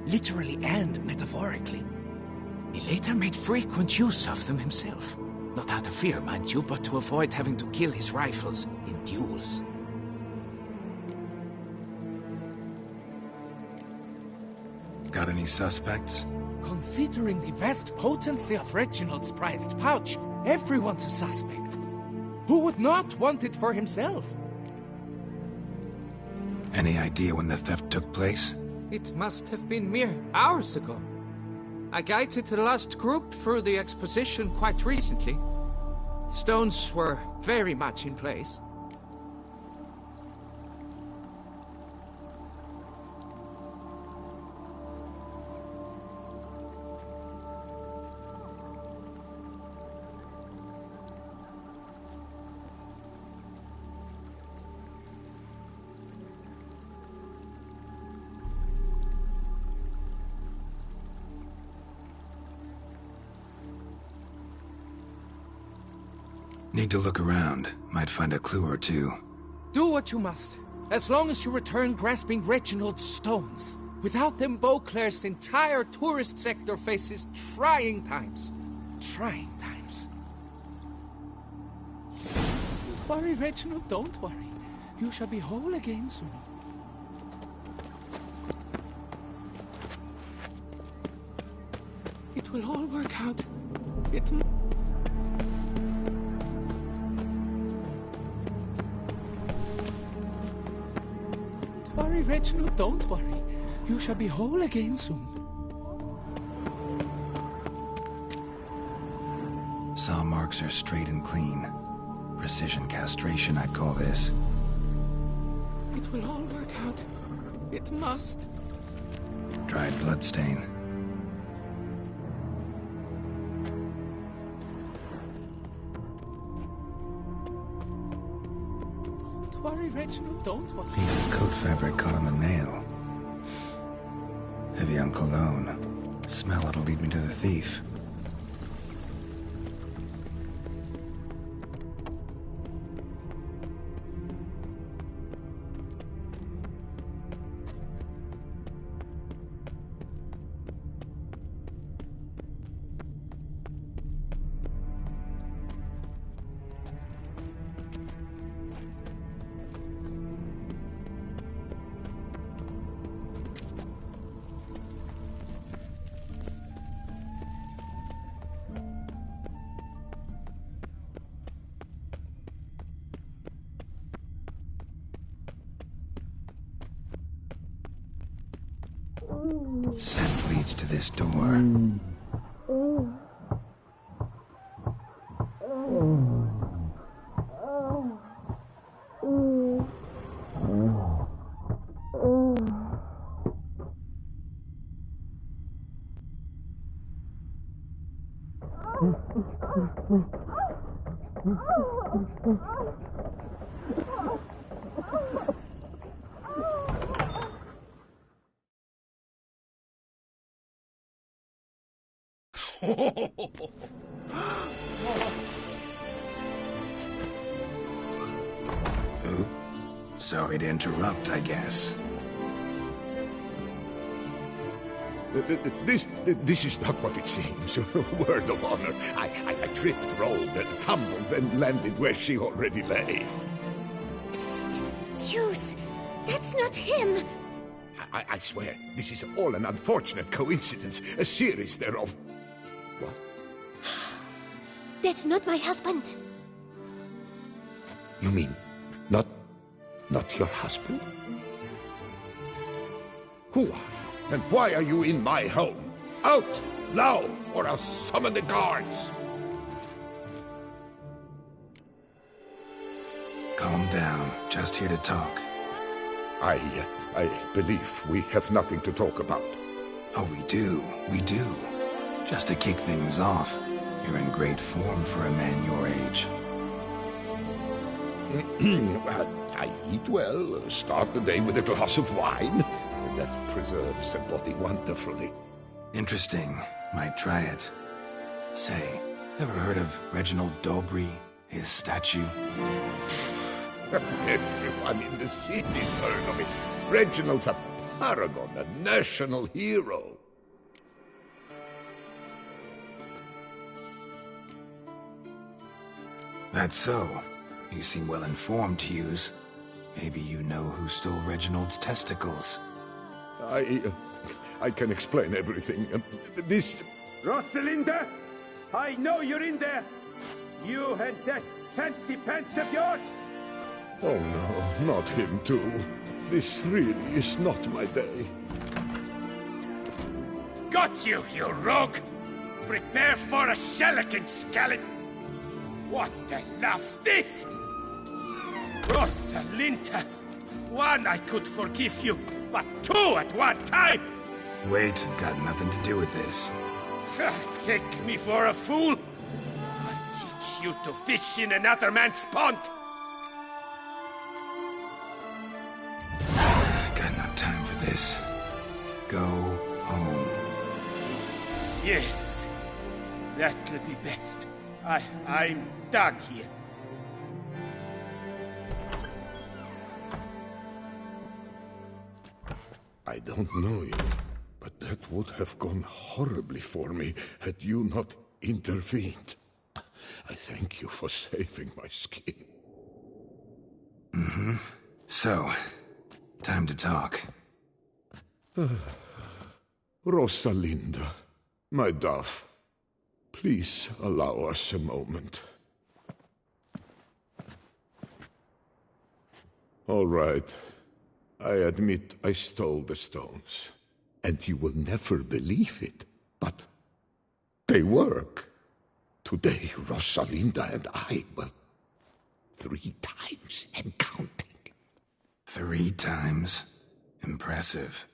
Literally and metaphorically. He later made frequent use of them himself. Not out of fear, mind you, but to avoid having to kill his rifles in duels. Got any suspects? Considering the vast potency of Reginald's prized pouch, everyone's a suspect. Who would not want it for himself? Any idea when the theft took place? It must have been mere hours ago. I guided the last group through the exposition quite recently. Stones were very much in place. Need to look around. Might find a clue or two. Do what you must, as long as you return grasping Reginald's stones. Without them, Beauclair's entire tourist sector faces trying times. Trying times. Don't worry, Reginald, don't worry. You shall be whole again soon. It will all work out. Don't worry, Reginald, don't worry. You shall be whole again soon. Saw marks are straight and clean. Precision castration, I'd call this. It will all work out. It must. Dried bloodstain. Don't worry, Reginald, don't worry. Piece of coat fabric caught on the nail. Heavy on cologne. Smell it'll lead me to the thief. Scent leads to this door. Sorry to interrupt, I guess. This is not what it seems. Word of honor. I tripped, rolled, and tumbled, and landed where she already lay. Psst! Hughes! That's not him! I swear, this is all an unfortunate coincidence. A series thereof. What? That's not my husband. You mean, not your husband? Who are you? And why are you in my home? Out! Now! Or I'll summon the guards! Calm down. Just here to talk. I believe we have nothing to talk about. Oh, we do. We do. Just to kick things off, you're in great form for a man your age. I eat well, start the day with a glass of wine. That preserves a body wonderfully. Interesting. Might try it. Say, ever heard of Reginald Dobry, his statue? Everyone in the city's heard of it. Reginald's a paragon, a national hero. That's so. You seem well informed, Hughes. Maybe you know who stole Reginald's testicles. I can explain everything. This... Rosalinda! I know you're in there! You and that fancy pants of yours! Oh no, not him too. This really is not my day. Got you, you rogue! Prepare for a shellacking, scallop! What the laugh's this? Rosalinda! One, I could forgive you, but two at one time! Wait, got nothing to do with this. Take me for a fool? I'll teach you to fish in another man's pond! Got no time for this. Go home. Yes, that'll be best. I'm done here. I don't know you, but that would have gone horribly for me had you not intervened. I thank you for saving my skin. Mm-hmm. So, time to talk. Rosalinda, my dove, please allow us a moment. All right. I admit I stole the stones. And you will never believe it, but they work. Today, Rosalinda and I, well, 3 times and counting. 3 times? Impressive.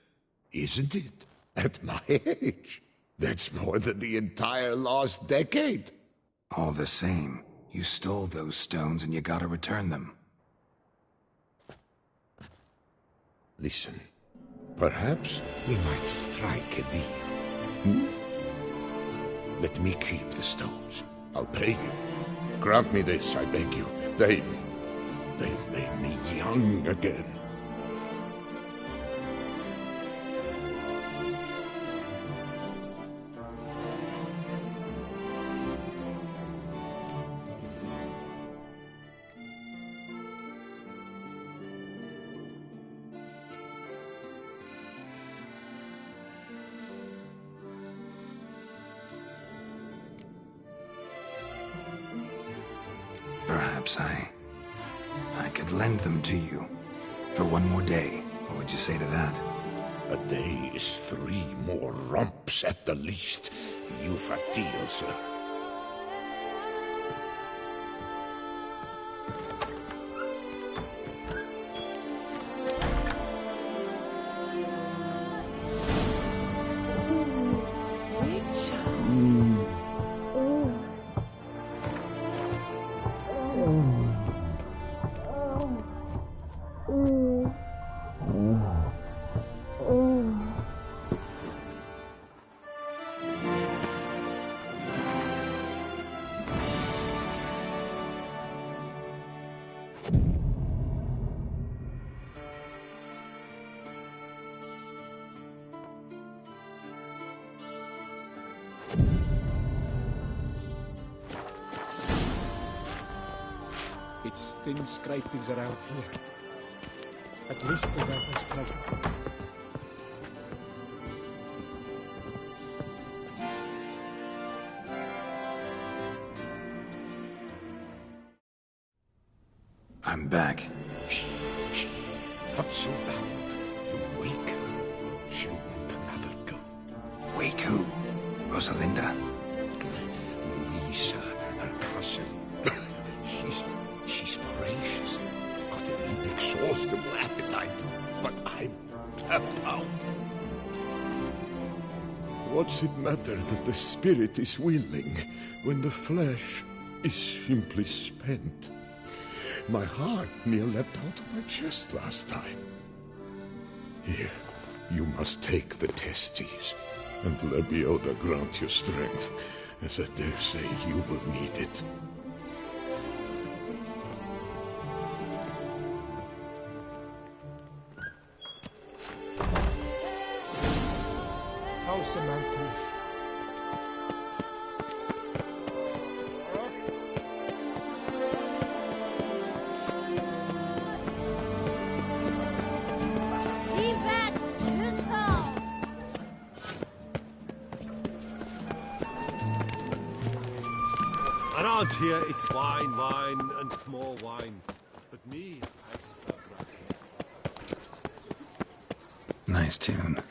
Isn't it? At my age. That's more than the entire last decade. All the same, you stole those stones and you gotta return them. Listen, perhaps we might strike a deal. Hmm? Let me keep the stones. I'll pay you. Grant me this, I beg you. They've made me young again. Perhaps I could lend them to you for one more day. What would you say to that? A day is 3 more romps at the least. You've a deal, sir. It's thin scrapings around here. At least the weather's pleasant. I'm back. Shh, shh. Not so loud. You'll wake her. She'll want another go. Wake who? Rosalinda? Louisa, her cousin. She's voracious. Got an inexhaustible appetite. But I'm tapped out. What's it matter that the spirit is willing when the flesh is simply spent? My heart near leapt out of my chest last time. Here, you must take the testes, and Lebioda grant you strength, as I dare say you will need it. How's the mountains? Around here, it's wine, wine, and more wine. But me, I prefer brandy. Nice tune.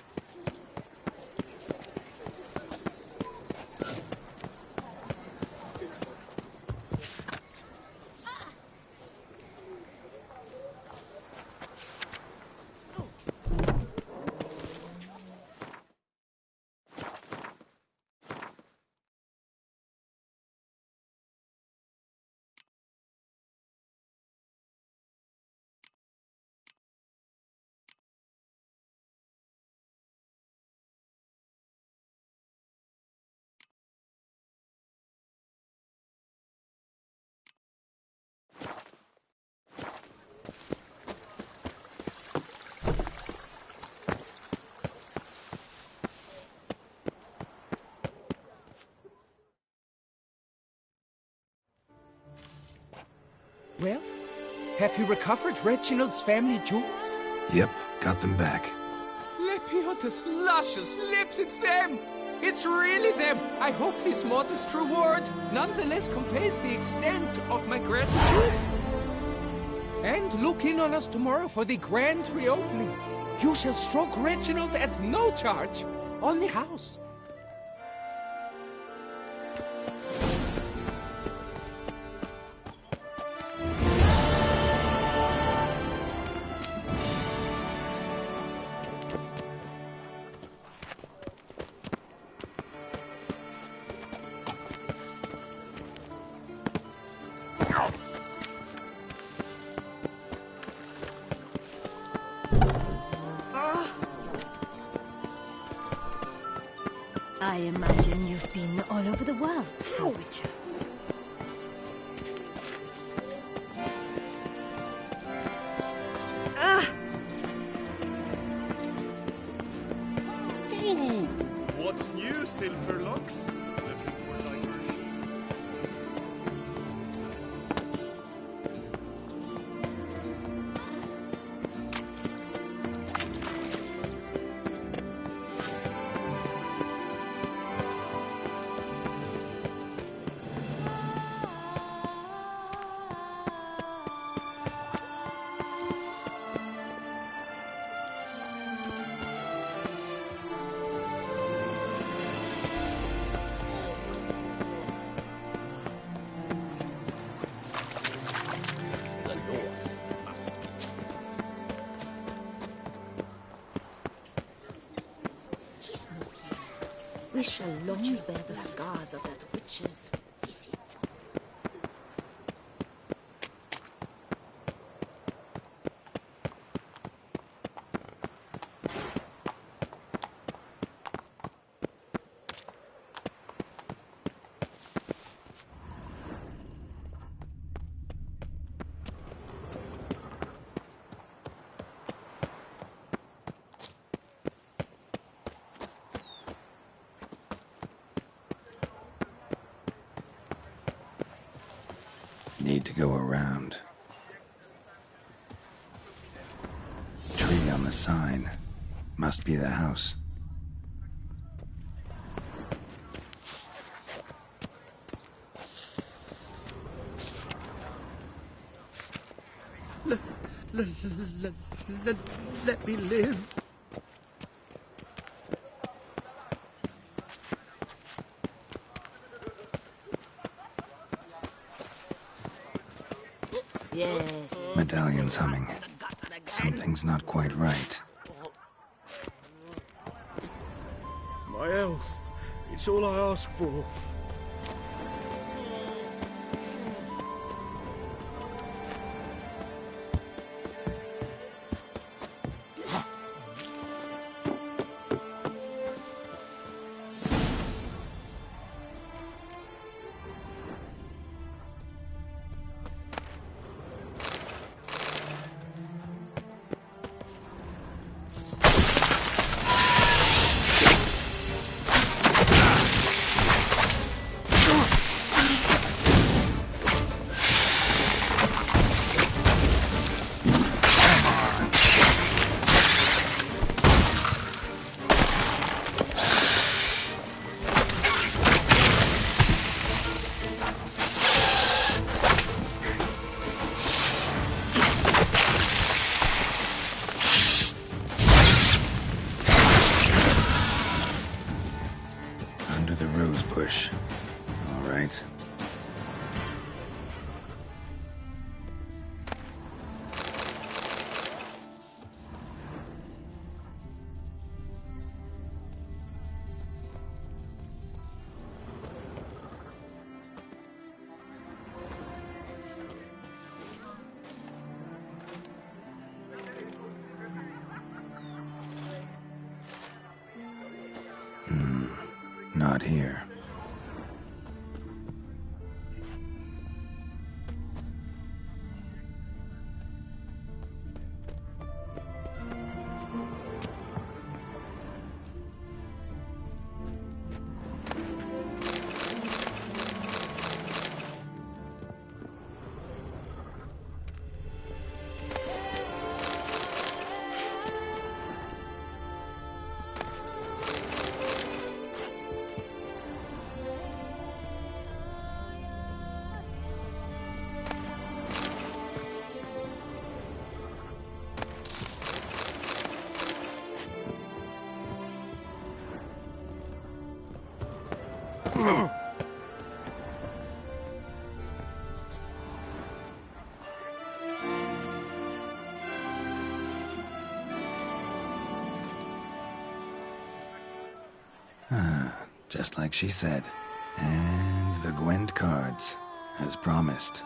Well, have you recovered Reginald's family jewels? Yep, got them back. Lepioda's luscious lips, it's them! It's really them! I hope this modest reward nonetheless conveys the extent of my gratitude. And look in on us tomorrow for the grand reopening. You shall stroke Reginald at no charge on the house. I imagine you've been all over the world, Sir Witcher. Oh, what's new, Silverlocks? Looking for diversion? We shall long bear the scars of that witch's visit. Need to go around. Tree on the sign. Must be the house. Let me live. Yes. Medallion's humming. Something's not quite right. My health. It's all I ask for. Bush. All right. Not here. Just like she said. And the Gwent cards, as promised.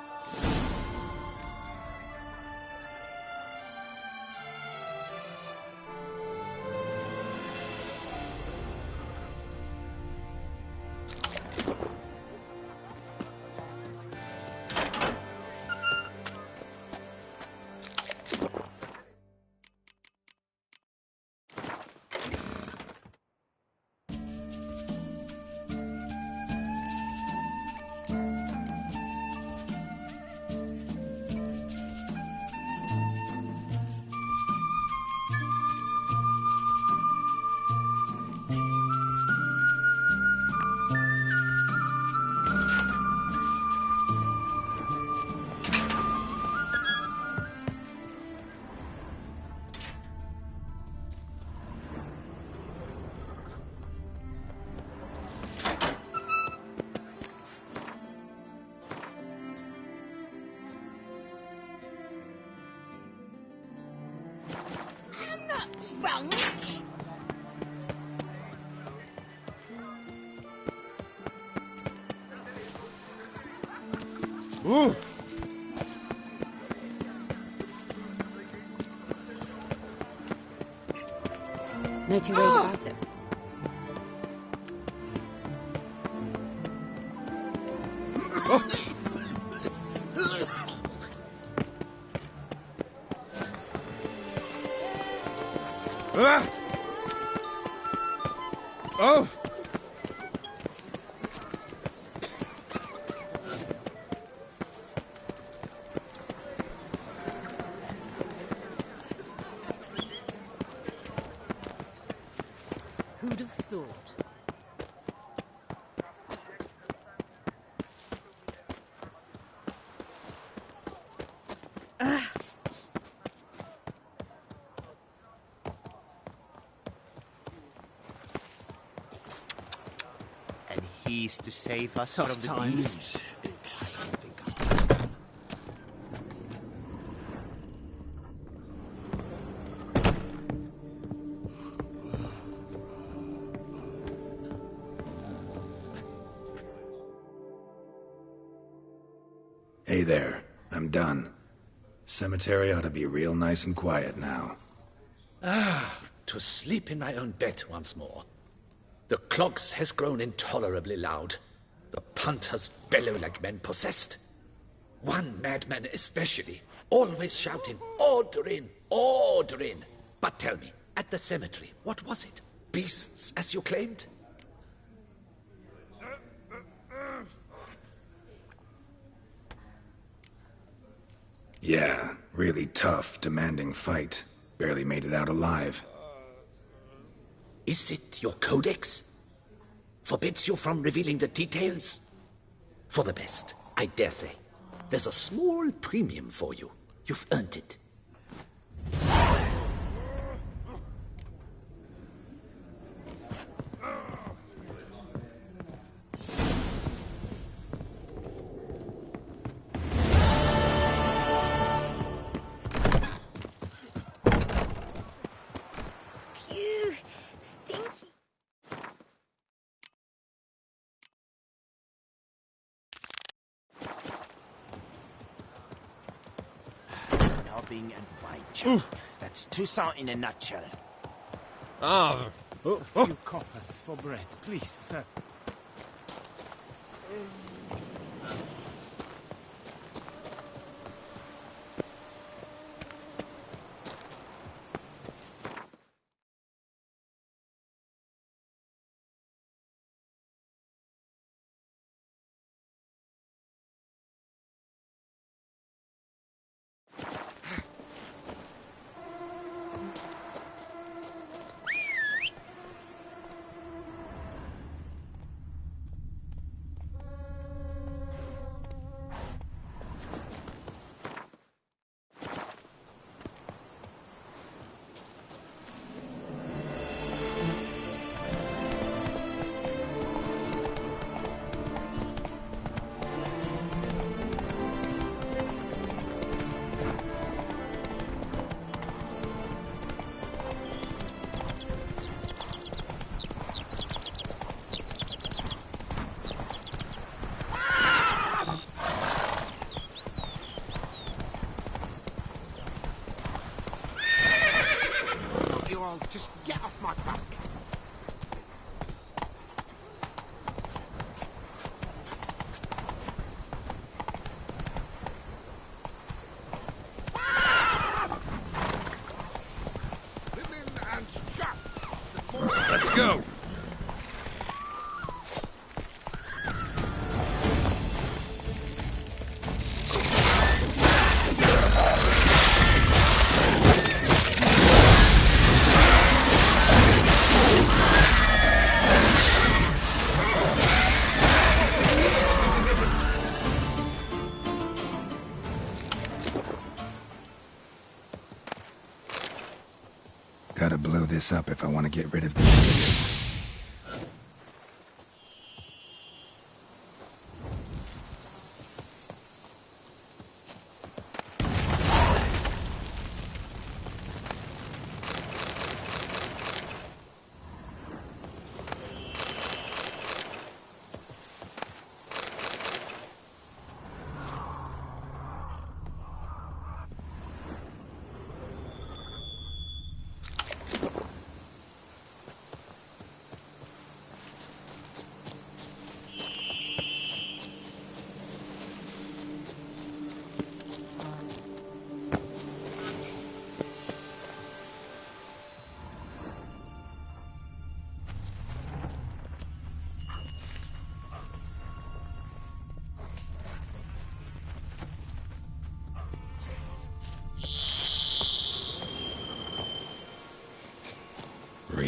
sprunk. Ooh. No two ways about it. Ah! Oh! Who'd have thought? And he's to save us Tough from the times. beast. Hey there, I'm done. Cemetery ought to be real nice and quiet now. To sleep in my own bed once more. The clogs has grown intolerably loud. The punters bellow like men possessed. One madman especially, always shouting, "Order in! Order in!" But tell me, at the cemetery, what was it? Beasts, as you claimed? Yeah, really tough, demanding fight. Barely made it out alive. Is it your codex? Forbids you from revealing the details? For the best, I dare say. There's a small premium for you. You've earned it. Phew, stinky. Nobbing and wine. That's Toussaint in a nutshell. Ah. A few coppers for bread, please, sir. Just get off my back. Women and chaps. Let's go. Gotta blow this up if I want to get rid of the evidence.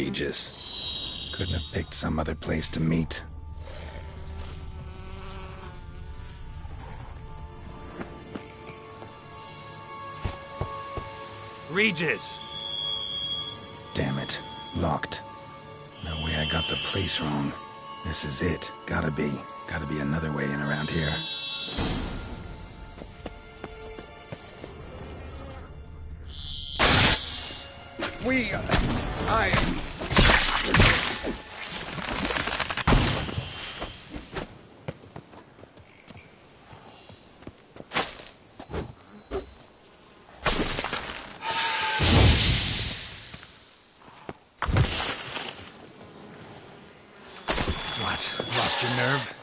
Regis. Couldn't have picked some other place to meet. Regis! Damn it. Locked. No way I got the place wrong. This is it. Gotta be. Gotta be another way in around here. What? Lost your nerve?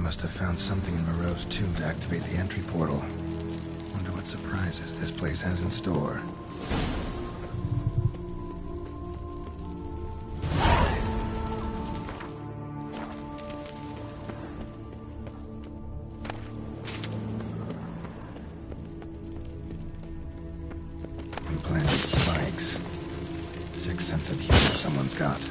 must have found something in Moreau's tomb to activate the entry portal. Wonder what surprises this place has in store. Implanted spikes. Sixth sense of humor someone's got.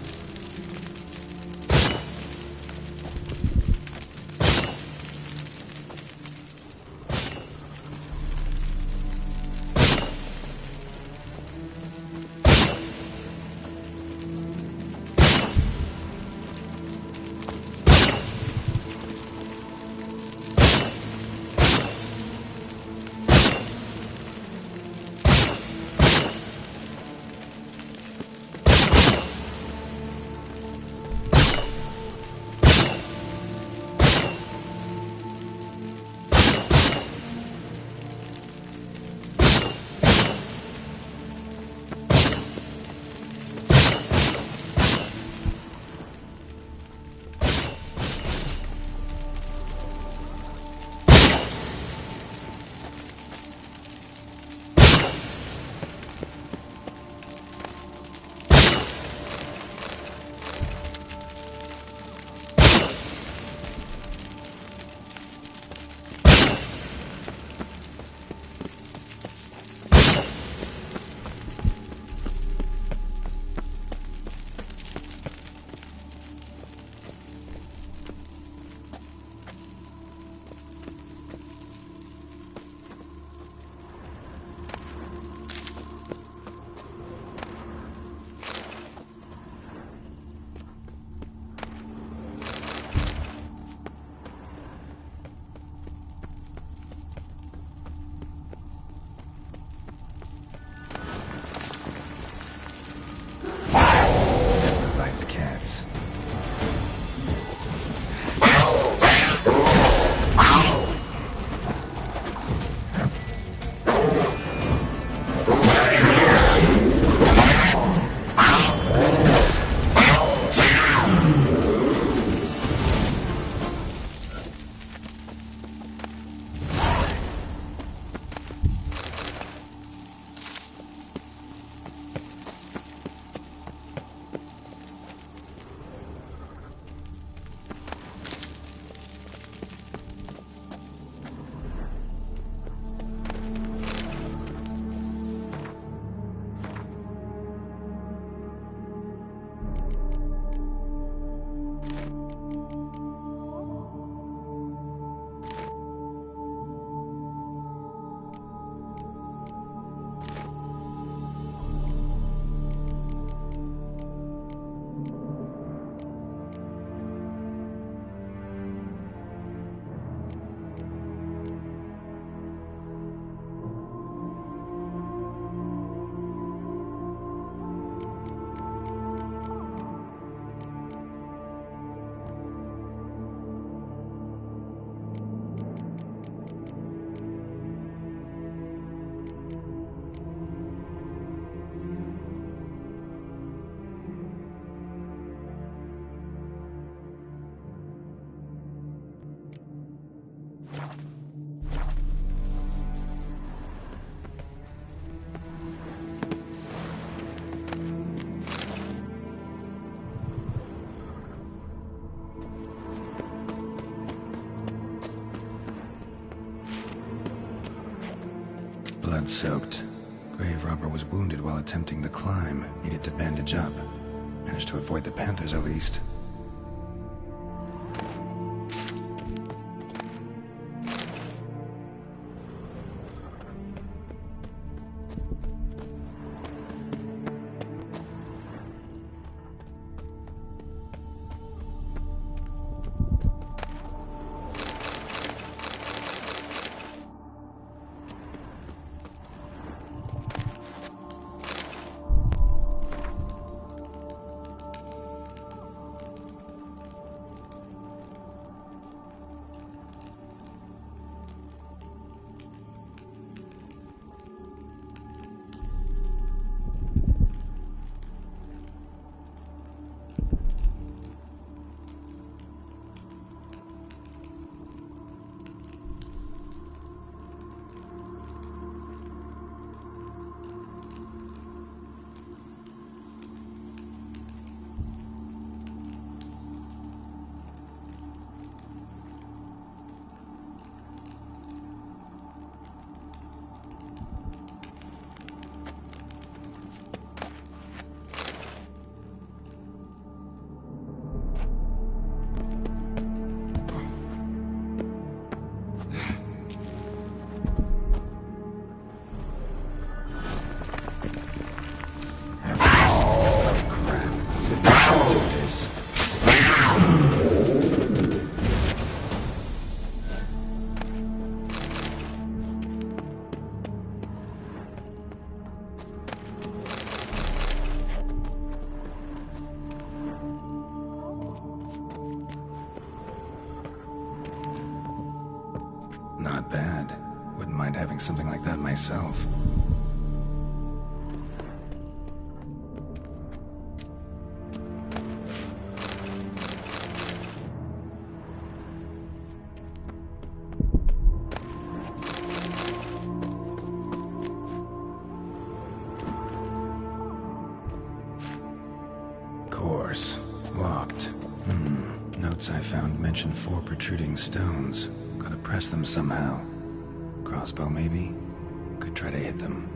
Blood-soaked. Grave robber was wounded while attempting the climb. Needed to bandage up. Managed to avoid the Panthers at least. Wouldn't mind having something like that myself. Course. Locked. Notes I found mention 4 protruding stones. Gotta press them somehow. Crossbow, maybe? Could try to hit them.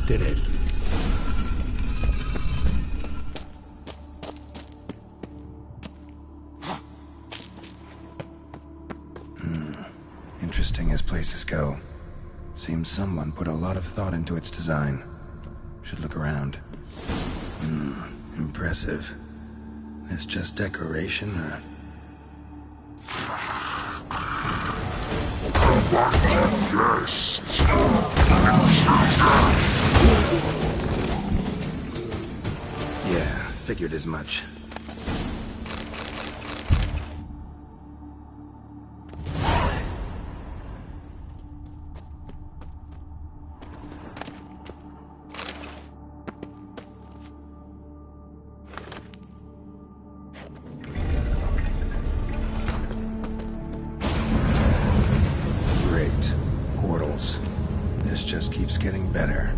Did it. Interesting as places go. Seems someone put a lot of thought into its design. Should look around. Impressive. This just decoration, or... Yeah, figured as much. Great. Portals. This just keeps getting better.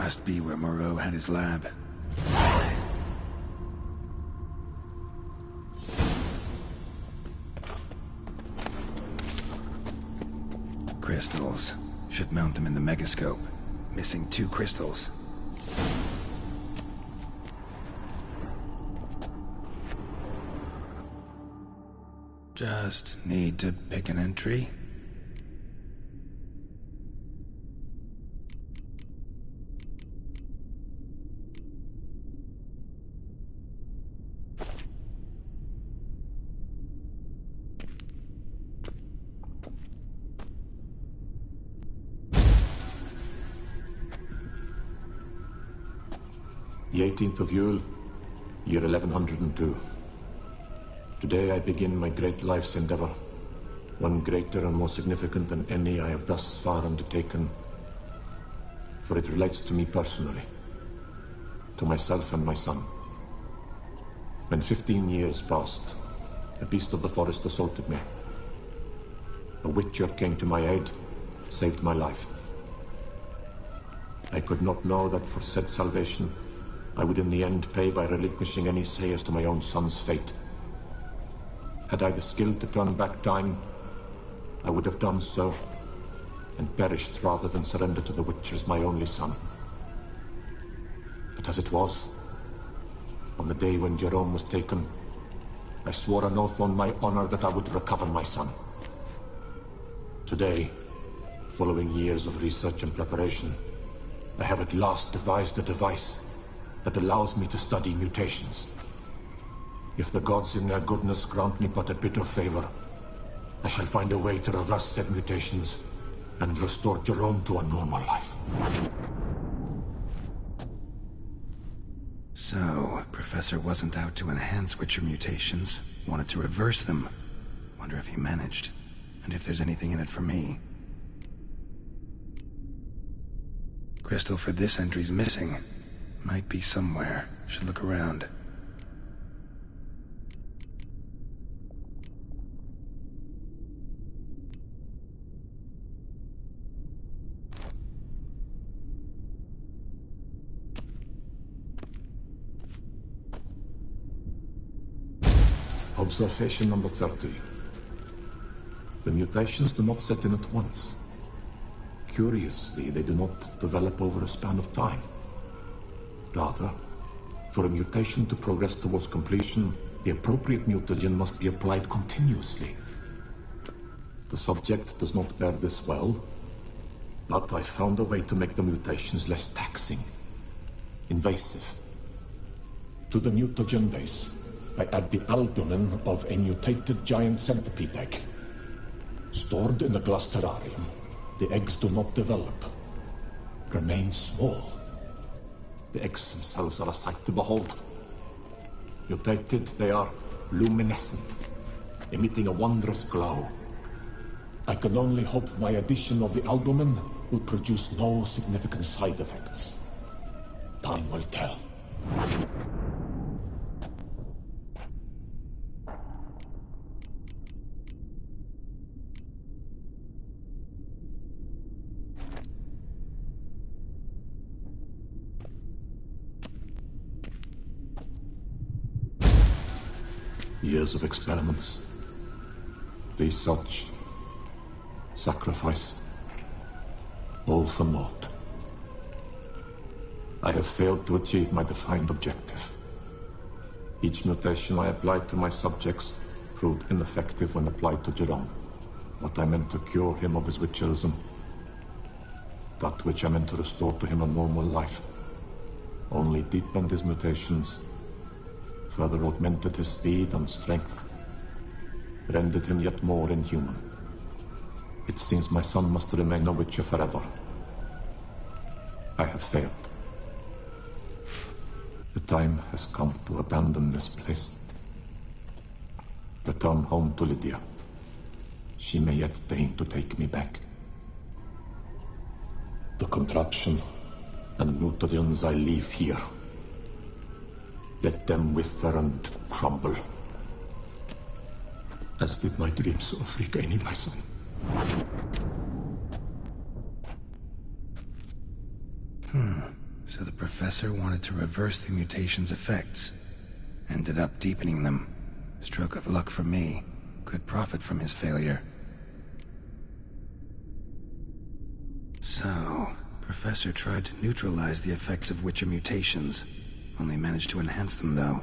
Must be where Moreau had his lab. Crystals. Should mount them in the megascope. Missing 2 crystals. Just need to pick an entry. The 18th of Yule, year 1102. Today I begin my great life's endeavor, one greater and more significant than any I have thus far undertaken, for it relates to me personally, to myself and my son. When 15 years passed, a beast of the forest assaulted me. A witcher came to my aid, saved my life. I could not know that for said salvation, I would in the end pay by relinquishing any say as to my own son's fate. Had I the skill to turn back time, I would have done so, and perished rather than surrender to the Witcher as my only son. But as it was, on the day when Jerome was taken, I swore an oath on my honor that I would recover my son. Today, following years of research and preparation, I have at last devised a device that allows me to study mutations. If the gods in their goodness grant me but a bit of favor, I shall find a way to reverse said mutations and restore Jerome to a normal life. So, Professor wasn't out to enhance Witcher mutations, wanted to reverse them. Wonder if he managed, and if there's anything in it for me. Crystal for this entry's missing. Might be somewhere. Should look around. Observation number 30. The mutations do not set in at once. Curiously, they do not develop over a span of time. Rather, for a mutation to progress towards completion, the appropriate mutagen must be applied continuously. The subject does not bear this well, but I found a way to make the mutations less taxing, invasive. To the mutagen base, I add the albumin of a mutated giant centipede egg. Stored in a glass terrarium, the eggs do not develop, remain small. The eggs themselves are a sight to behold. Mutated, they are luminescent, emitting a wondrous glow. I can only hope my addition of the albumin will produce no significant side effects. Time will tell. Years of experiments, research, sacrifice, all for naught. I have failed to achieve my defined objective. Each mutation I applied to my subjects proved ineffective when applied to Jerome. What I meant to cure him of his witcherism, that which I meant to restore to him a normal life, only deepened his mutations, further augmented his speed and strength, rendered him yet more inhuman. It seems my son must remain a witcher forever. I have failed. The time has come to abandon this place. Return home to Lydia. She may yet deign to take me back. The contraption and mutagens I leave here, let them wither and crumble, as did my dreams of regaining my son. So the professor wanted to reverse the mutation's effects. Ended up deepening them. Stroke of luck for me. Could profit from his failure. So, Professor tried to neutralize the effects of Witcher mutations. Only managed to enhance them, though.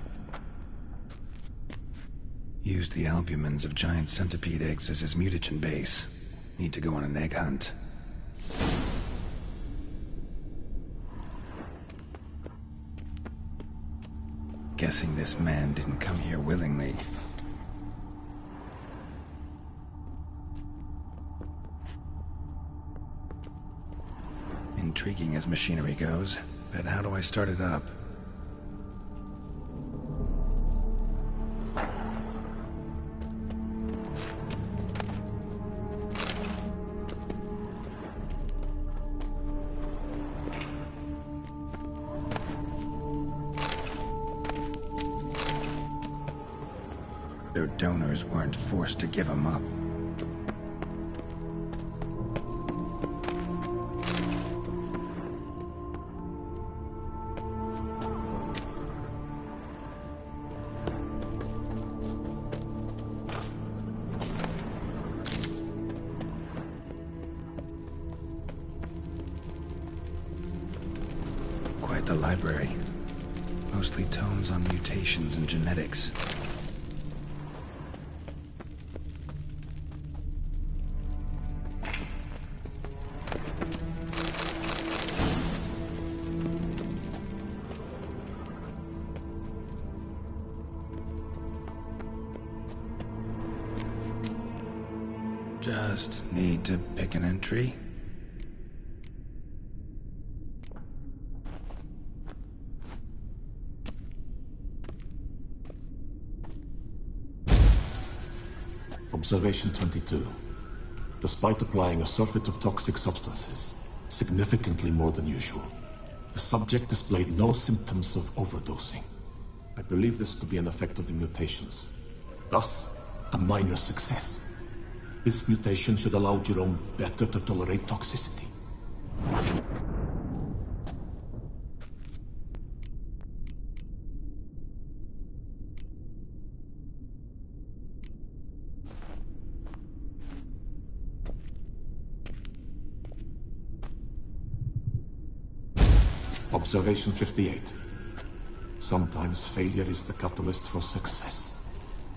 Used the albumins of giant centipede eggs as his mutagen base. Need to go on an egg hunt. Guessing this man didn't come here willingly. Intriguing as machinery goes, but how do I start it up? Their donors weren't forced to give them up. Quite the library. Mostly tomes on mutations and genetics. Just need to pick an entry. Observation 22. Despite applying a surfeit of toxic substances, significantly more than usual, the subject displayed no symptoms of overdosing. I believe this to be an effect of the mutations. Thus, a minor success. This mutation should allow Jerome better to tolerate toxicity. Observation 58. Sometimes failure is the catalyst for success.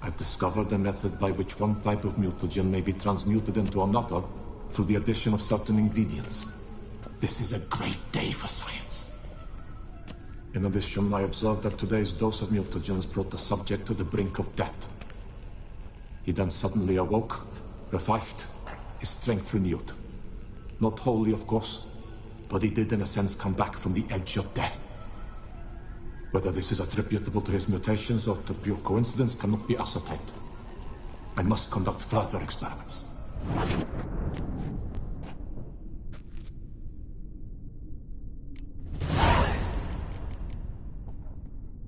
I've discovered a method by which one type of mutagen may be transmuted into another through the addition of certain ingredients. This is a great day for science. In addition, I observed that today's dose of mutagens brought the subject to the brink of death. He then suddenly awoke, revived, his strength renewed. Not wholly, of course, but he did in a sense come back from the edge of death. Whether this is attributable to his mutations or to pure coincidence cannot be ascertained. I must conduct further experiments.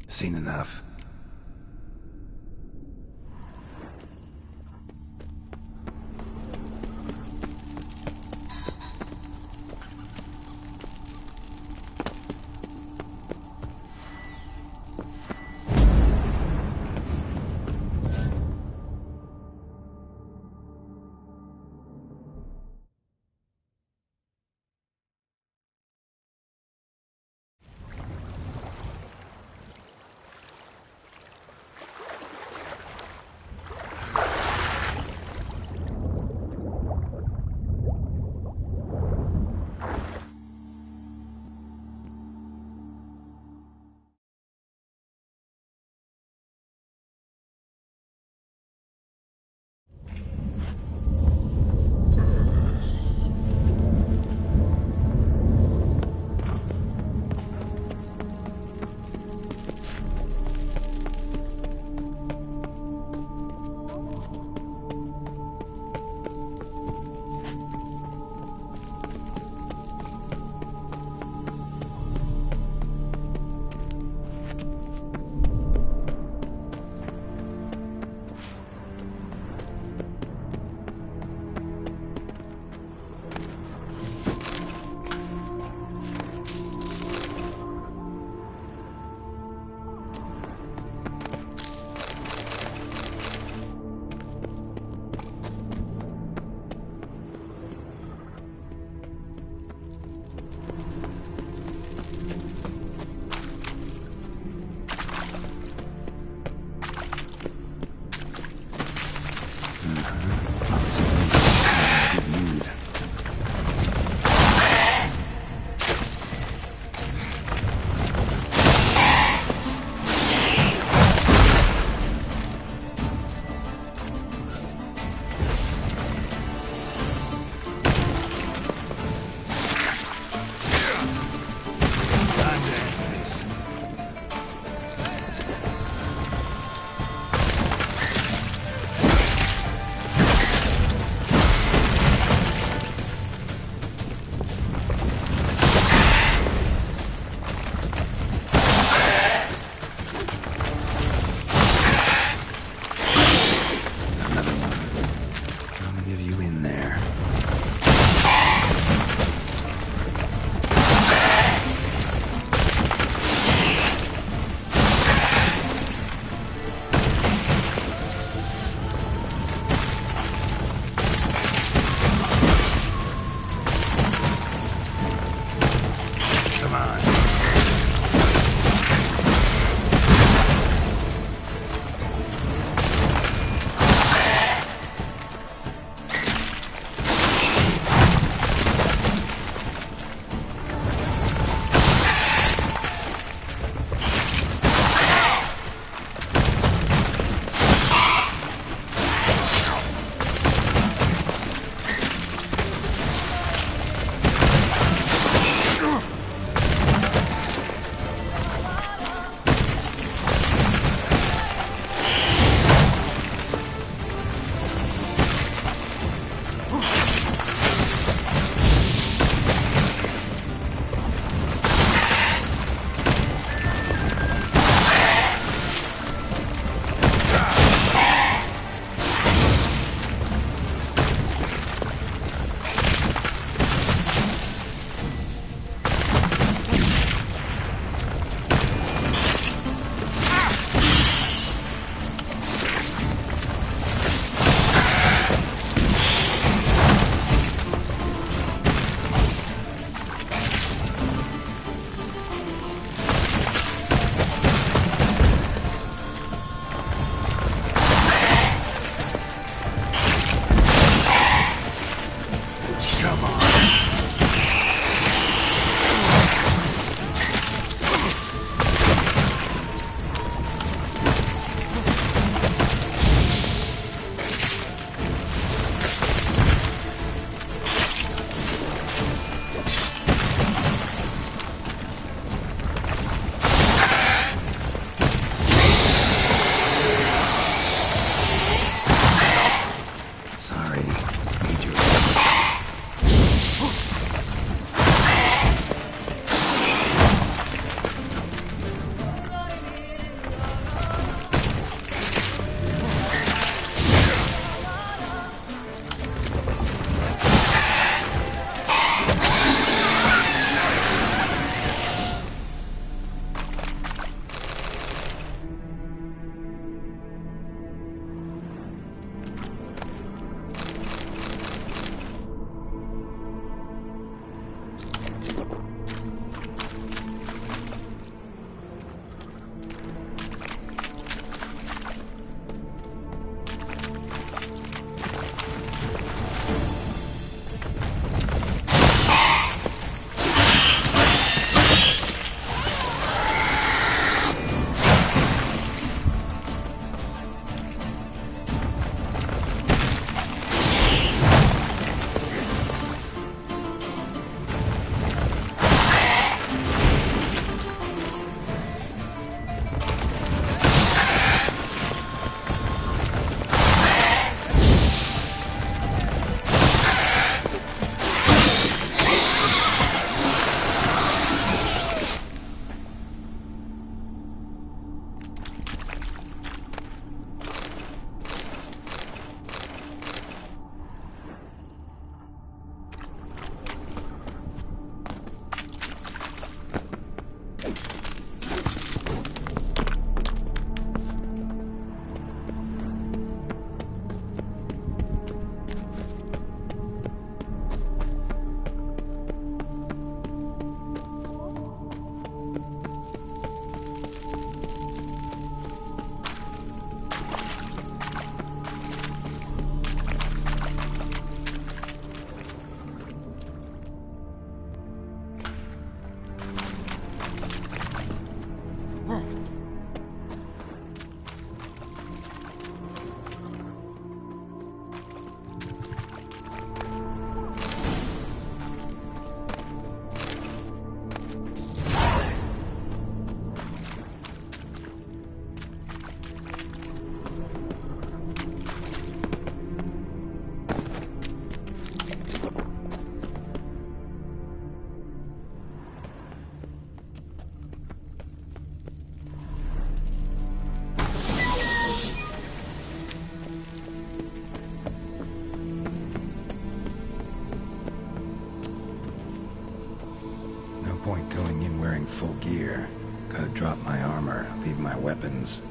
Seen enough. on. point going in wearing full gear. Gotta drop my armor, leave my weapons.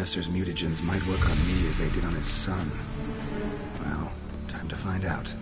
professor's mutagens might work on me as they did on his son. Well, time to find out.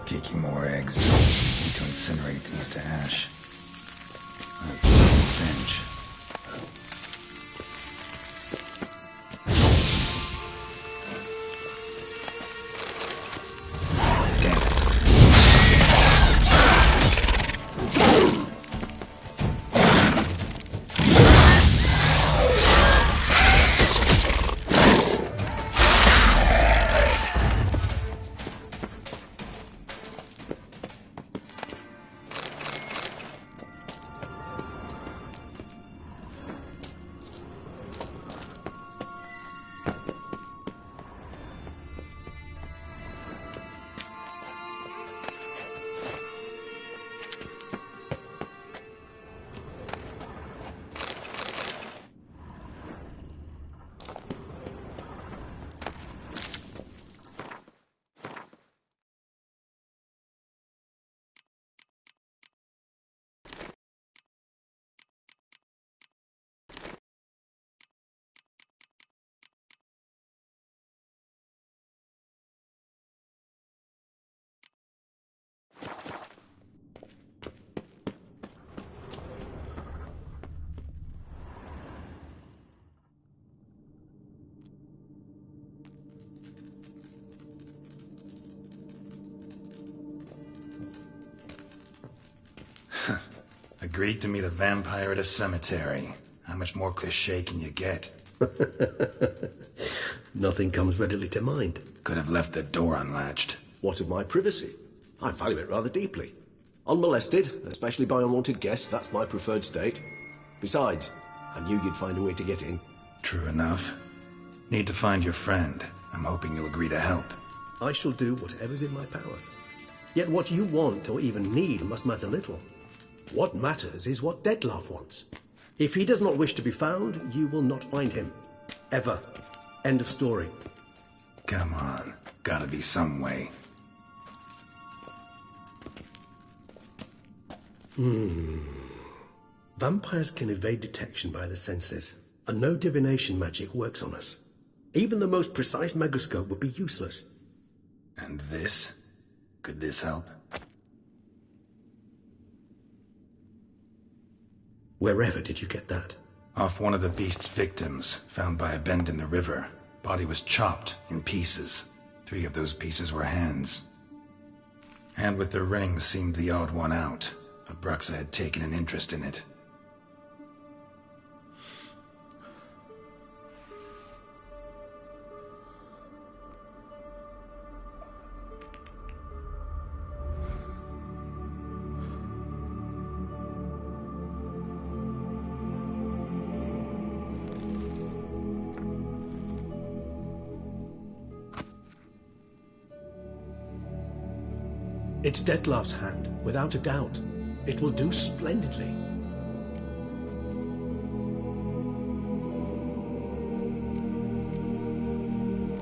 Kicking more eggs. Need to incinerate these to ash. That's a stench. Agreed to meet a vampire at a cemetery. How much more cliché can you get? Nothing comes readily to mind. Could have left the door unlatched. What of my privacy? I value it rather deeply. Unmolested, especially by unwanted guests, that's my preferred state. Besides, I knew you'd find a way to get in. True enough. Need to find your friend. I'm hoping you'll agree to help. I shall do whatever's in my power. Yet what you want or even need must matter little. What matters is what Dettlaff wants. If he does not wish to be found, you will not find him. Ever. End of story. Come on. Gotta be some way. Vampires can evade detection by the senses, and no divination magic works on us. Even the most precise megoscope would be useless. And this? Could this help? Wherever did you get that? Off one of the beast's victims, found by a bend in the river. Body was chopped in pieces. 3 of those pieces were hands. Hand with the ring seemed the odd one out, but Bruxa had taken an interest in it. It's Dettlaff's hand, without a doubt. It will do splendidly.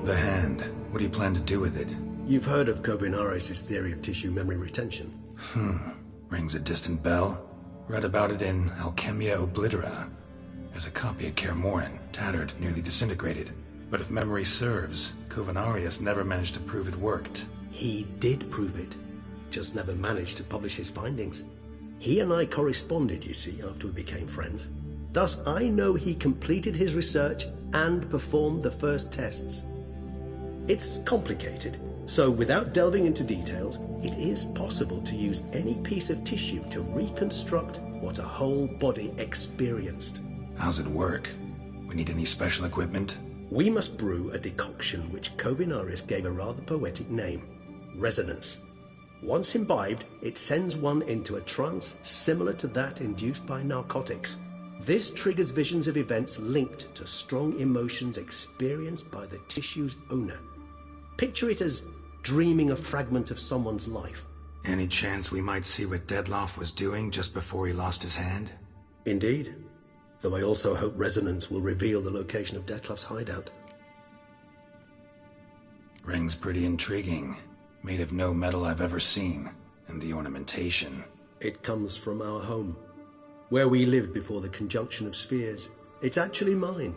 The hand. What do you plan to do with it? You've heard of Kovinaris' theory of tissue memory retention. Rings a distant bell. Read about it in Alchemia Oblitera. There's a copy at Kaer Morhen, tattered, nearly disintegrated. But if memory serves, Kovinaris never managed to prove it worked. He did prove it. Just never managed to publish his findings. He and I corresponded, you see, after we became friends. Thus, I know he completed his research and performed the first tests. It's complicated, so without delving into details, it is possible to use any piece of tissue to reconstruct what a whole body experienced. How's it work? We need any special equipment? We must brew a decoction which Kovinaris gave a rather poetic name, resonance. Once imbibed, it sends one into a trance similar to that induced by narcotics. This triggers visions of events linked to strong emotions experienced by the tissue's owner. Picture it as dreaming a fragment of someone's life. Any chance we might see what Dettlaff was doing just before he lost his hand? Indeed. Though I also hope resonance will reveal the location of Dettlaff's hideout. Ring's pretty intriguing. Made of no metal I've ever seen. And the ornamentation. It comes from our home, where we lived before the conjunction of spheres. It's actually mine.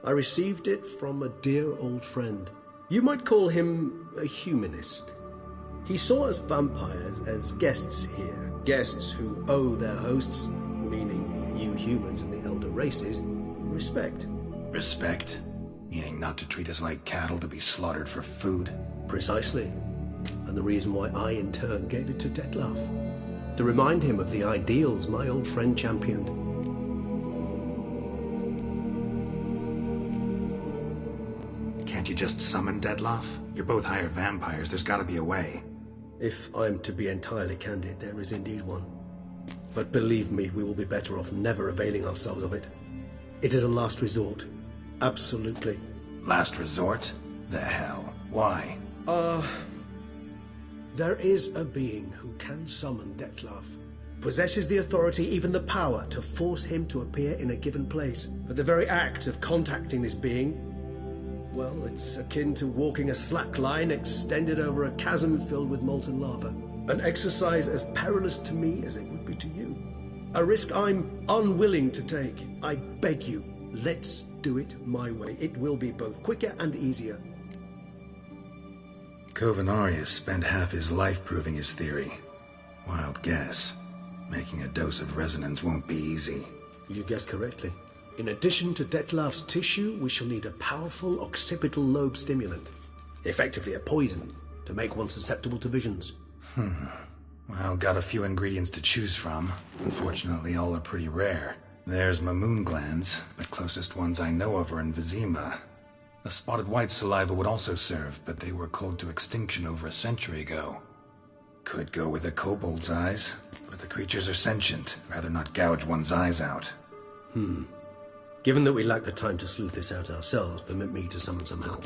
I received it from a dear old friend. You might call him a humanist. He saw us vampires as guests here, guests who owe their hosts, meaning you humans and the elder races, respect. Respect? Meaning not to treat us like cattle to be slaughtered for food? Precisely. And the reason why I, in turn, gave it to Dettlaff. To remind him of the ideals my old friend championed. Can't you just summon Dettlaff? You're both hired vampires, there's gotta be a way. If I'm to be entirely candid, there is indeed one. But believe me, we will be better off never availing ourselves of it. It is a last resort. Absolutely. Last resort? The hell? Why? There is a being who can summon Dettlaff. Possesses the authority, even the power, to force him to appear in a given place. But the very act of contacting this being, well, it's akin to walking a slack line extended over a chasm filled with molten lava. An exercise as perilous to me as it would be to you. A risk I'm unwilling to take. I beg you, let's do it my way. It will be both quicker and easier. Kovinaris spent half his life proving his theory. Wild guess. Making a dose of resonance won't be easy. You guessed correctly. In addition to Dettlaff's tissue, we shall need a powerful occipital lobe stimulant. Effectively a poison, to make one susceptible to visions. Well, got a few ingredients to choose from. Unfortunately, all are pretty rare. There's Mamoon glands, but closest ones I know of are in Vizima. A spotted white saliva would also serve, but they were cold to extinction over a century ago. Could go with a kobold's eyes, but the creatures are sentient. Rather not gouge one's eyes out. Given that we lack the time to sleuth this out ourselves, permit me to summon some help.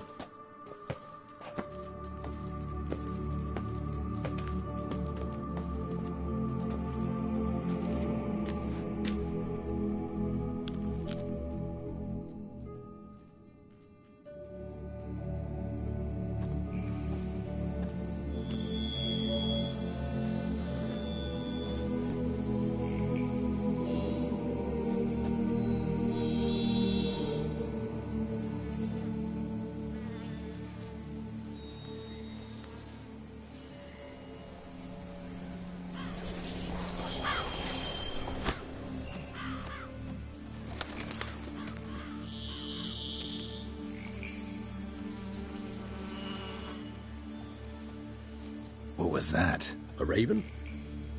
What was that? A raven?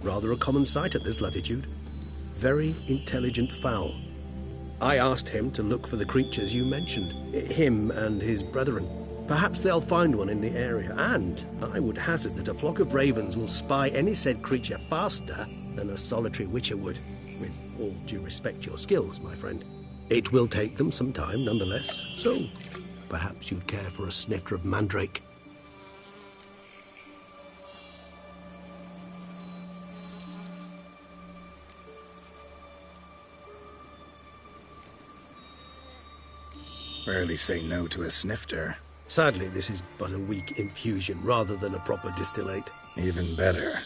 Rather a common sight at this latitude. Very intelligent fowl. I asked him to look for the creatures you mentioned, him and his brethren. Perhaps they'll find one in the area, and I would hazard that a flock of ravens will spy any said creature faster than a solitary witcher would. With all due respect to your skills, my friend. It will take them some time, nonetheless, so perhaps you'd care for a snifter of mandrake. Rarely say no to a snifter. Sadly, this is but a weak infusion rather than a proper distillate. Even better.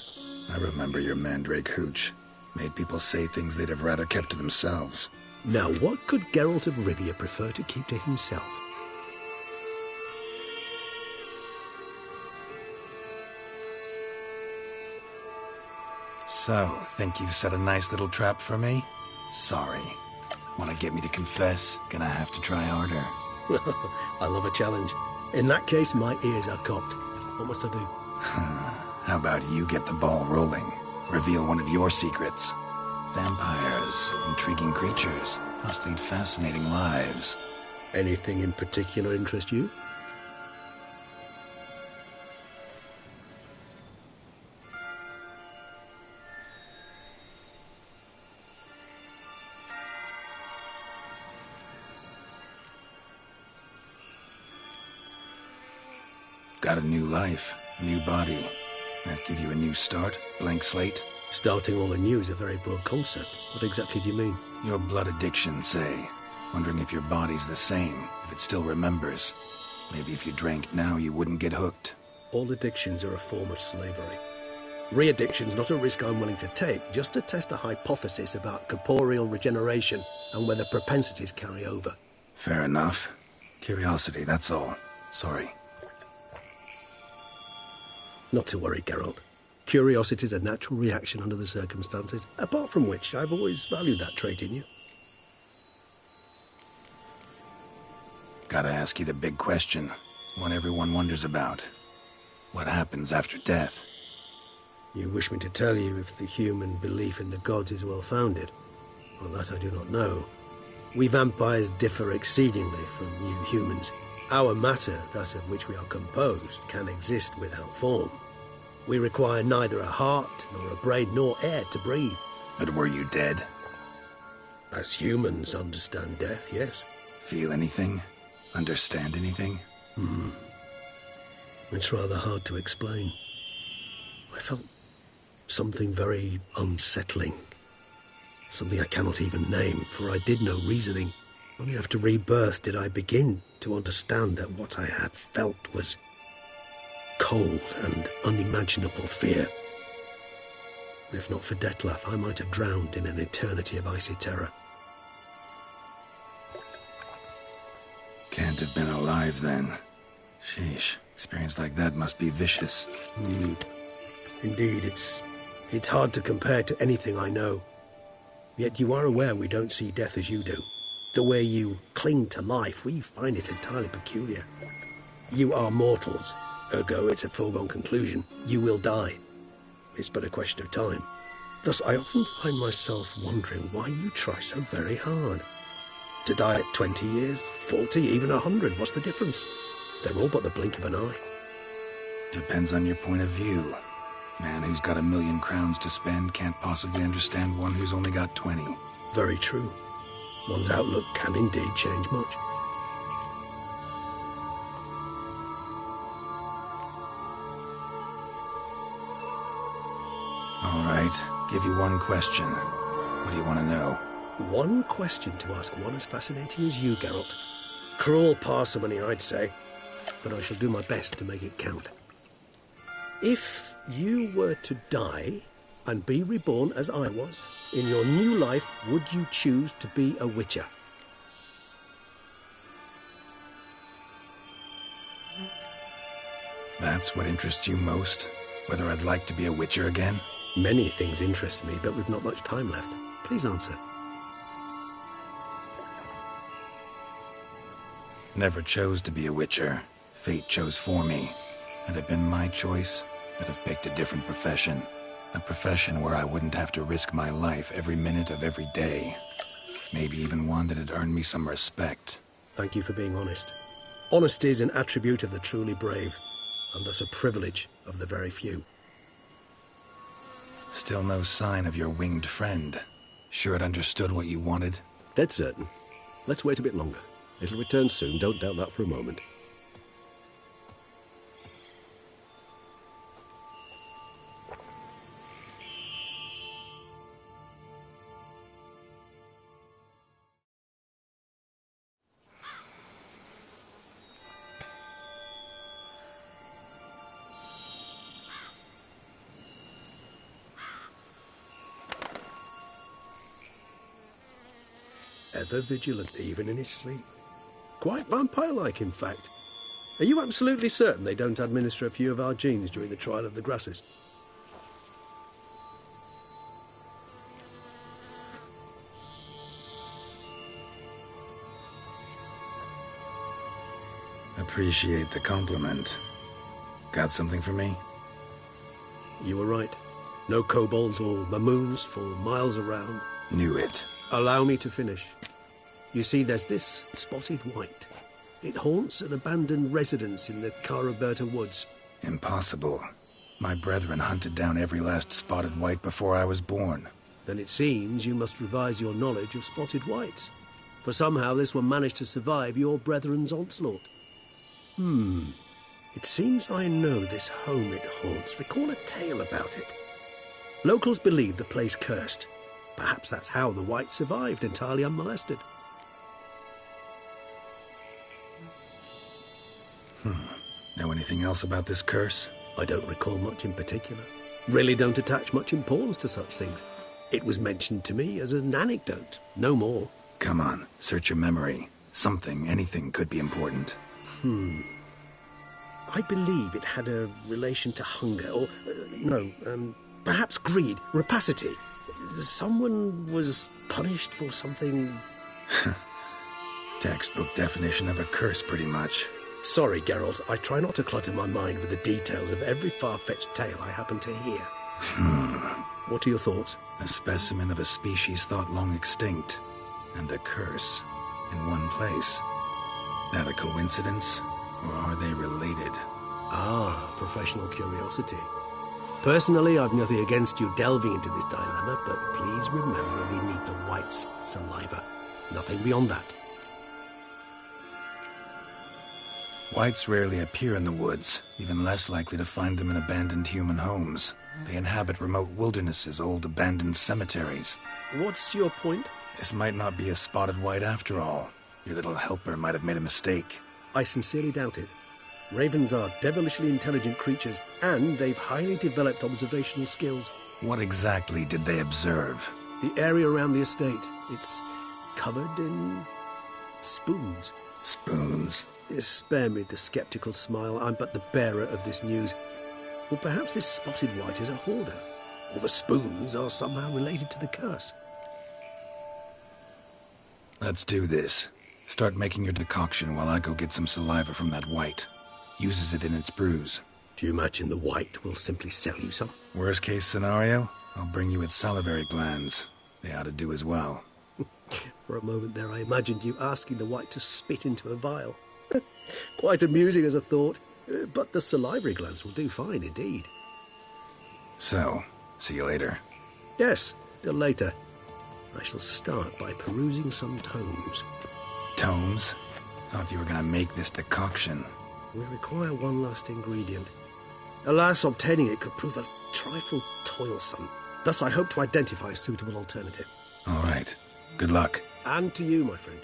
I remember your mandrake hooch. Made people say things they'd have rather kept to themselves. Now, what could Geralt of Rivia prefer to keep to himself? So, think you've set a nice little trap for me? Sorry. Want to get me to confess? Gonna have to try harder. I love a challenge. In that case, my ears are cocked. What must I do? How about you get the ball rolling? Reveal one of your secrets. Vampires, intriguing creatures, must lead fascinating lives. Anything in particular interest you? Got a new life, new body. That give you a new start? Blank slate? Starting all anew is a very broad concept. What exactly do you mean? Your blood addiction, say. Wondering if your body's the same, if it still remembers. Maybe if you drank now, you wouldn't get hooked. All addictions are a form of slavery. Re-addiction's not a risk I'm willing to take, just to test a hypothesis about corporeal regeneration and whether propensities carry over. Fair enough. Curiosity, that's all. Sorry. Not to worry, Geralt. Curiosity's a natural reaction under the circumstances, apart from which I've always valued that trait in you. Gotta ask you the big question. One everyone wonders about. What happens after death? You wish me to tell you if the human belief in the gods is well-founded? Well, that I do not know. We vampires differ exceedingly from you humans. Our matter, that of which we are composed, can exist without form. We require neither a heart, nor a brain, nor air to breathe. But were you dead? As humans understand death, yes. Feel anything? Understand anything? It's rather hard to explain. I felt something very unsettling. Something I cannot even name, for I did no reasoning. Only after rebirth did I begin to understand that what I had felt was cold and unimaginable fear. If not for Detlef, I might have drowned in an eternity of icy terror. Can't have been alive then. Sheesh, experience like that must be vicious. Indeed, it's hard to compare to anything I know. Yet you are aware we don't see death as you do. The way you cling to life, we find it entirely peculiar. You are mortals, ergo it's a foregone conclusion. You will die. it's but a question of time. Thus, I often find myself wondering why you try so very hard. To die at 20 years, 40, even 100, what's the difference? They're all but the blink of an eye. Depends on your point of view. Man who's got 1,000,000 crowns to spend can't possibly understand one who's only got 20. Very true. One's outlook can indeed change much. All right, give you one question. What do you want to know? One question to ask one as fascinating as you, Geralt. Cruel parsimony, I'd say, but I shall do my best to make it count. If you were to die and be reborn as I was, in your new life, would you choose to be a witcher? That's what interests you most? Whether I'd like to be a witcher again? Many things interest me, but we've not much time left. Please answer. Never chose to be a witcher. Fate chose for me. Had it been my choice, I'd have picked a different profession. A profession where I wouldn't have to risk my life every minute of every day. Maybe even one that'd earn me some respect. Thank you for being honest. Honesty is an attribute of the truly brave, and thus a privilege of the very few. Still no sign of your winged friend. Sure it understood what you wanted? Dead certain. Let's wait a bit longer. It'll return soon, don't doubt that for a moment. Ever vigilant, even in his sleep. Quite vampire-like, in fact. Are you absolutely certain they don't administer a few of our genes during the trial of the grasses? Appreciate the compliment. Got something for me? You were right. No kobolds or mamoons for miles around. Knew it. Allow me to finish. You see, there's this spotted white. It haunts an abandoned residence in the Caraberta woods. Impossible. My brethren hunted down every last spotted white before I was born. Then it seems you must revise your knowledge of spotted whites. For somehow this one managed to survive your brethren's onslaught. It seems I know this home it haunts. Recall a tale about it. Locals believe the place cursed. Perhaps that's how the white survived entirely unmolested. Know anything else about this curse? I don't recall much in particular. Really don't attach much importance to such things. It was mentioned to me as an anecdote, no more. Come on, search your memory. Something, anything could be important. I believe it had a relation to hunger, or, perhaps greed, rapacity. Someone was punished for something... Textbook definition of a curse, pretty much. Sorry, Geralt, I try not to clutter my mind with the details of every far-fetched tale I happen to hear. What are your thoughts? A specimen of a species thought long extinct, and a curse in one place. That a coincidence, or are they related? Ah, professional curiosity. Personally, I've nothing against you delving into this dilemma, but please remember we need the white's saliva. Nothing beyond that. Whites rarely appear in the woods, even less likely to find them in abandoned human homes. They inhabit remote wildernesses, old abandoned cemeteries. What's your point? This might not be a spotted white after all. Your little helper might have made a mistake. I sincerely doubt it. Ravens are devilishly intelligent creatures, and they've highly developed observational skills. What exactly did they observe? The area around the estate. It's covered in spoons. Spoons? Spare me the sceptical smile. I'm but the bearer of this news. Or perhaps this spotted white is a hoarder. Or the spoons are somehow related to the curse. Let's do this. Start making your decoction while I go get some saliva from that white. Uses it in its brews. Do you imagine the White will simply sell you some? Worst case scenario, I'll bring you its salivary glands. They ought to do as well. For a moment there, I imagined you asking the White to spit into a vial. Quite amusing as a thought, but the salivary glands will do fine indeed. So, see you later. Yes, till later. I shall start by perusing some tomes. Tomes? Thought you were gonna make this decoction. We require one last ingredient. Alas, obtaining it could prove a trifle toilsome. Thus, I hope to identify a suitable alternative. All right. Good luck. And to you, my friend.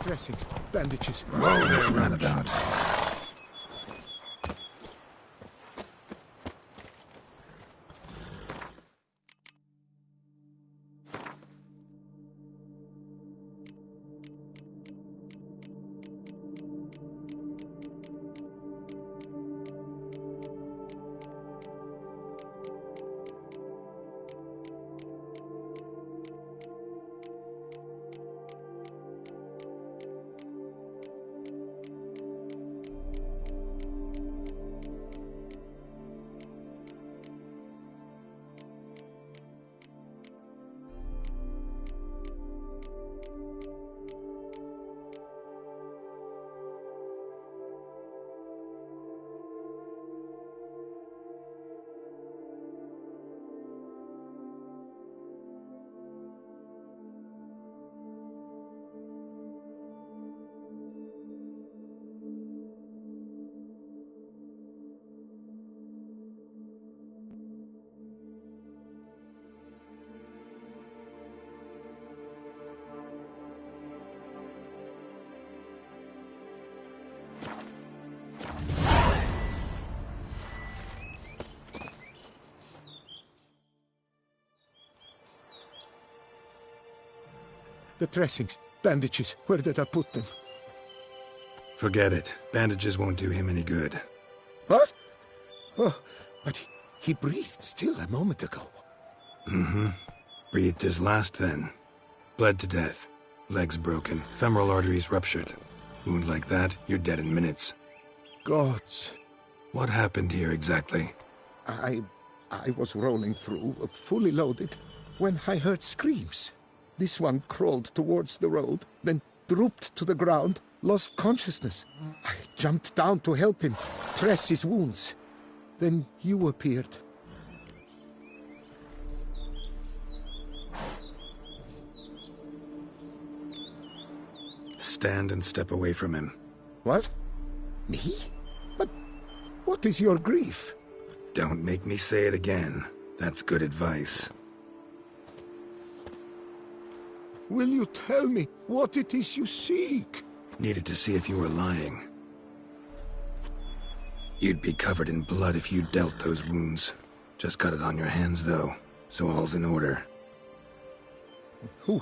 Dressings, bandages. What's that about? The dressings, bandages, where did I put them? Forget it. Bandages won't do him any good. What? Oh, but he breathed still a moment ago. Mm-hmm. Breathed his last then. Bled to death. Legs broken. Femoral arteries ruptured. Wound like that, you're dead in minutes. Gods. What happened here exactly? I was rolling through, fully loaded, when I heard screams. This one crawled towards the road, then drooped to the ground, lost consciousness. I jumped down to help him, dress his wounds. Then you appeared. Stand and step away from him. What? Me? But what is your grief? Don't make me say it again. That's good advice. Will you tell me what it is you seek? Needed to see if you were lying. You'd be covered in blood if you dealt those wounds. Just got it on your hands, though, so all's in order. Who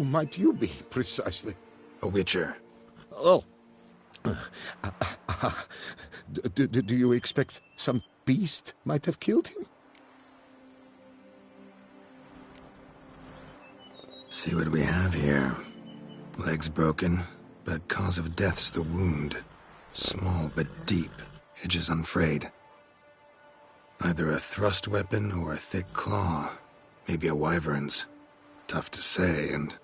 might you be, precisely? A witcher. Oh. Do you expect some beast might have killed him? See what we have here. Legs broken, but cause of death's the wound. Small but deep, edges unfrayed. Either a thrust weapon or a thick claw. Maybe a wyvern's. Tough to say, and...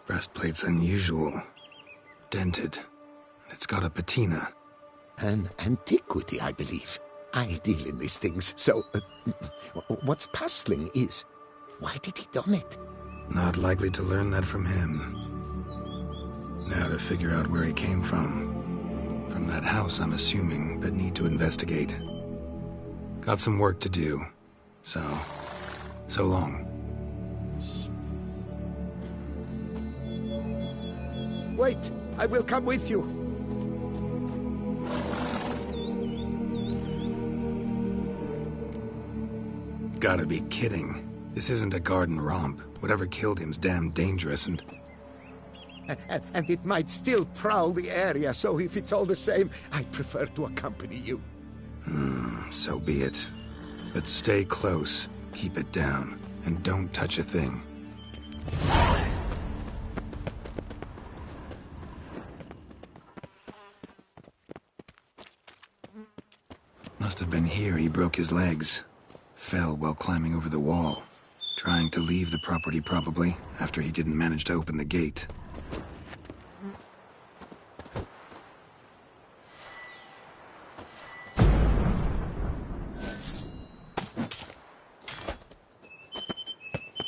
breastplate's unusual. Dented. It's got a patina. An antiquity, I believe. I deal in these things, so... what's puzzling is... Why did he done it? Not likely to learn that from him. Now to figure out where he came from. From that house, I'm assuming, but need to investigate. Got some work to do. So long. Wait, I will come with you. Gotta be kidding. This isn't a garden romp. Whatever killed him's damn dangerous and it might still prowl the area, so if it's all the same, I prefer to accompany you. So be it. But stay close, keep it down, and don't touch a thing. Must have been here he broke his legs. Fell while climbing over the wall. Trying to leave the property, probably, after he didn't manage to open the gate.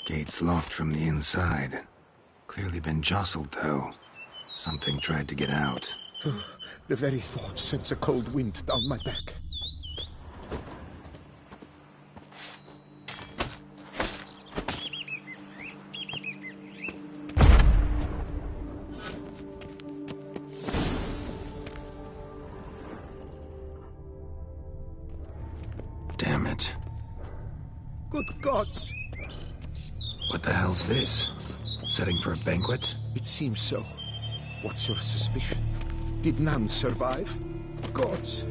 Gate's locked from the inside. Clearly been jostled, though. Something tried to get out. The very thought sends a cold wind down my back. Damn it. Good gods! What the hell's this? Setting for a banquet? It seems so. What's your suspicion? Did none survive? Gods.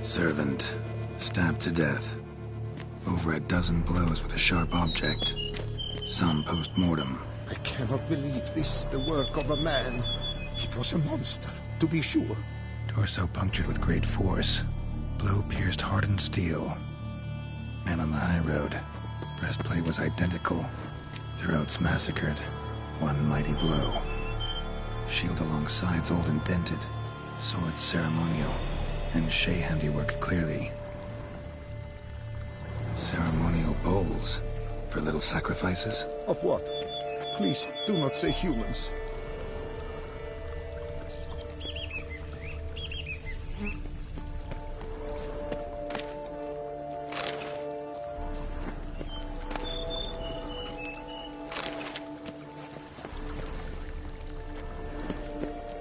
Servant. Stabbed to death. Over a dozen blows with a sharp object. Some post-mortem. I cannot believe this is the work of a man. It was a monster, to be sure. Torso punctured with great force. Blow pierced hardened steel. Man on the high road. Breastplate was identical. Throats massacred. One mighty blow. Shield along sides old and dented. Sword ceremonial. And Shay handiwork clearly. Ceremonial bowls. For little sacrifices? Of what? Please, do not say humans.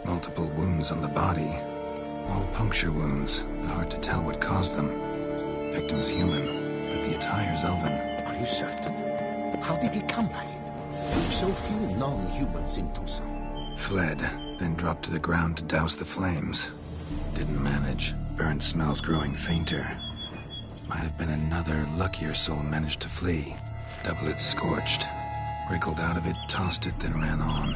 Multiple wounds on the body. All puncture wounds, but hard to tell what caused them. Victim's human, but the attire's elven. Are you certain? How did he come by it? We've so few non-humans in Tucson. Fled, then dropped to the ground to douse the flames. Didn't manage. Burnt smells growing fainter. Might have been another luckier soul managed to flee. Double it scorched. Wriggled out of it, tossed it, then ran on.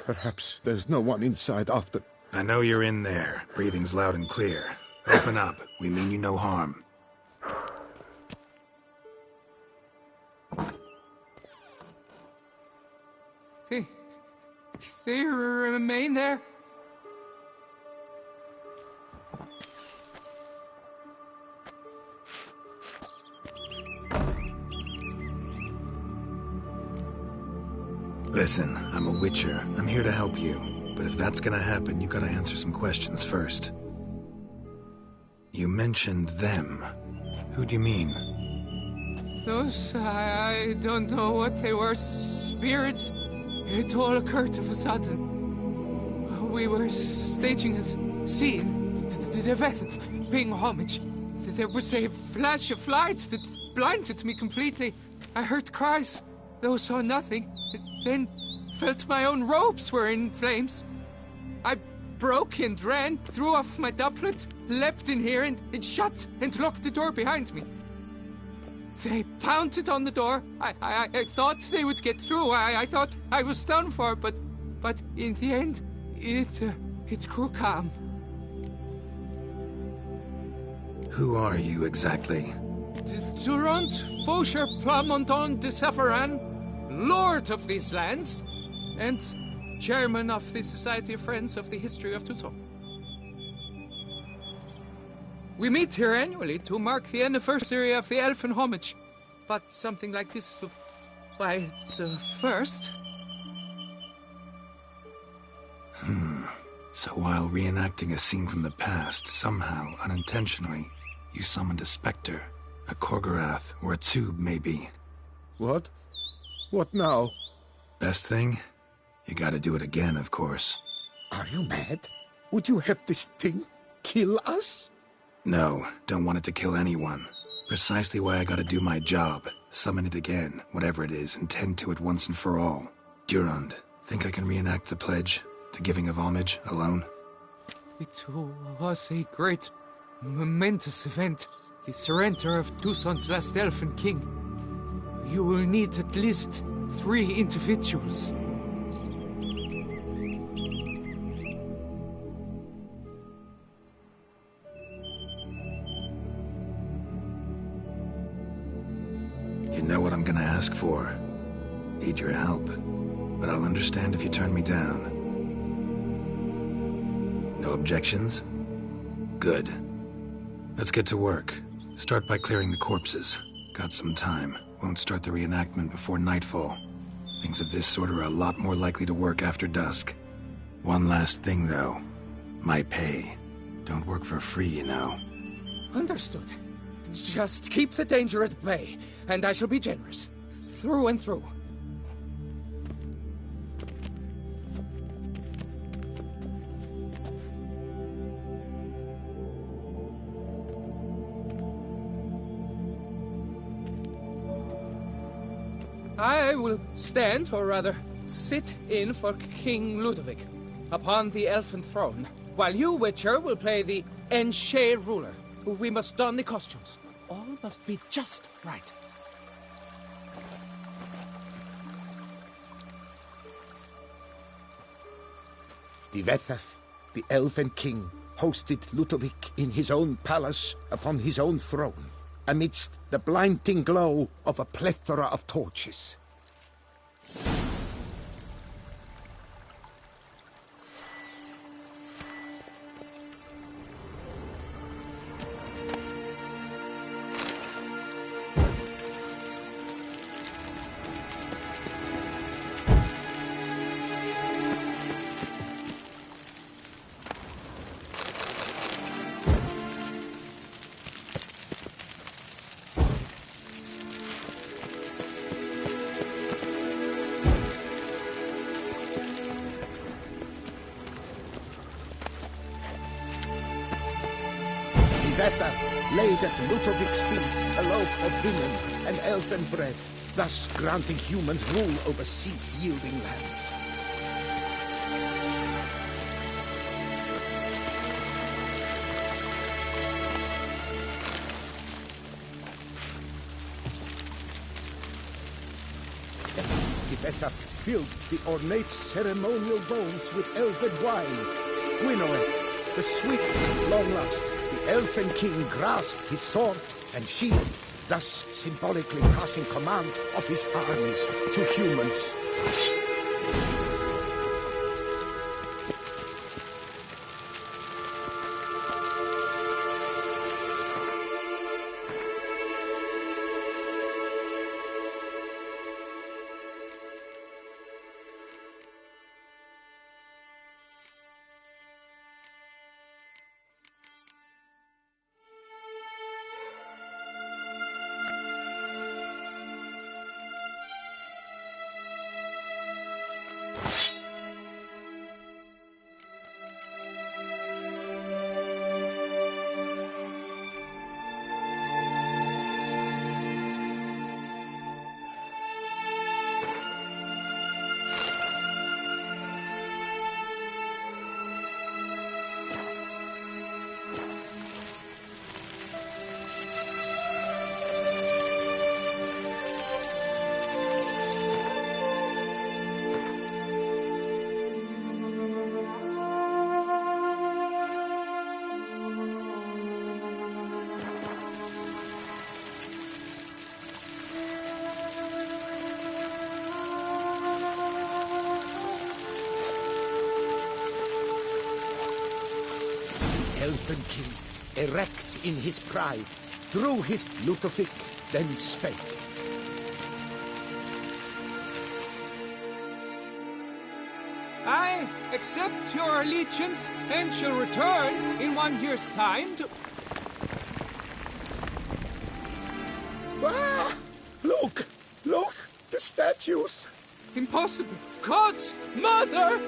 Perhaps there's no one inside after... I know you're in there. Breathing's loud and clear. Open up. We mean you no harm. They remain there? Listen, I'm a witcher. I'm here to help you. But if that's gonna happen, you gotta answer some questions first. You mentioned them. Who do you mean? Those, I don't know what they were. Spirits. It all occurred of a sudden. We were staging a scene. The event, paying homage. There was a flash of light that blinded me completely. I heard cries, though saw nothing. Then felt my own robes were in flames. I broke and ran, threw off my doublet, leapt in here and shut and locked the door behind me. They pounded on the door. I thought they would get through. I thought I was done for, but in the end, it grew calm. Who are you exactly? Durant Faucher Plamondon de Safaran, Lord of these lands, and Chairman of the Society of Friends of the History of Tucson. We meet here annually to mark the anniversary of the Elfin Homage, but something like this, why, it's a first. So while reenacting a scene from the past, somehow, unintentionally, you summoned a specter, a Korgorath, or a tube, maybe. What? What now? Best thing? You gotta do it again, of course. Are you mad? Would you have this thing kill us? No, don't want it to kill anyone. Precisely why I gotta do my job. Summon it again, whatever it is, and tend to it once and for all. Durand, think I can reenact the pledge? The giving of homage, alone? It was a great, momentous event. The surrender of Tucson's last elfin king. You will need at least 3 individuals. You know what I'm gonna ask for. Need your help. But I'll understand if you turn me down. No objections? Good. Let's get to work. Start by clearing the corpses. Got some time. Won't start the reenactment before nightfall. Things of this sort are a lot more likely to work after dusk. One last thing, though. My pay. Don't work for free, you know. Understood. Just keep the danger at bay, and I shall be generous. Through and through. I will stand, or rather, sit in for King Ludovic, upon the elfin throne, while you, Witcher, will play the Enche ruler. We must don the costumes. All must be just right. Divethaf, the elfin king, hosted Ludovic in his own palace upon his own throne, amidst the blinding glow of a plethora of torches. Laid at Ludovic's feet a loaf of linen and elfin bread, thus granting humans rule over seed-yielding lands. Divethaf filled the ornate ceremonial bowls with elfin wine. Gwynnoeth, the sweet at long last, the elfin king grasped his sword and shield, thus symbolically passing command of his armies to humans. Then king, erect in his pride, drew his Ludovic, then spake. I accept your allegiance and shall return in 1 year's time to... Ah! Look! Look! The statues! Impossible! God's mother!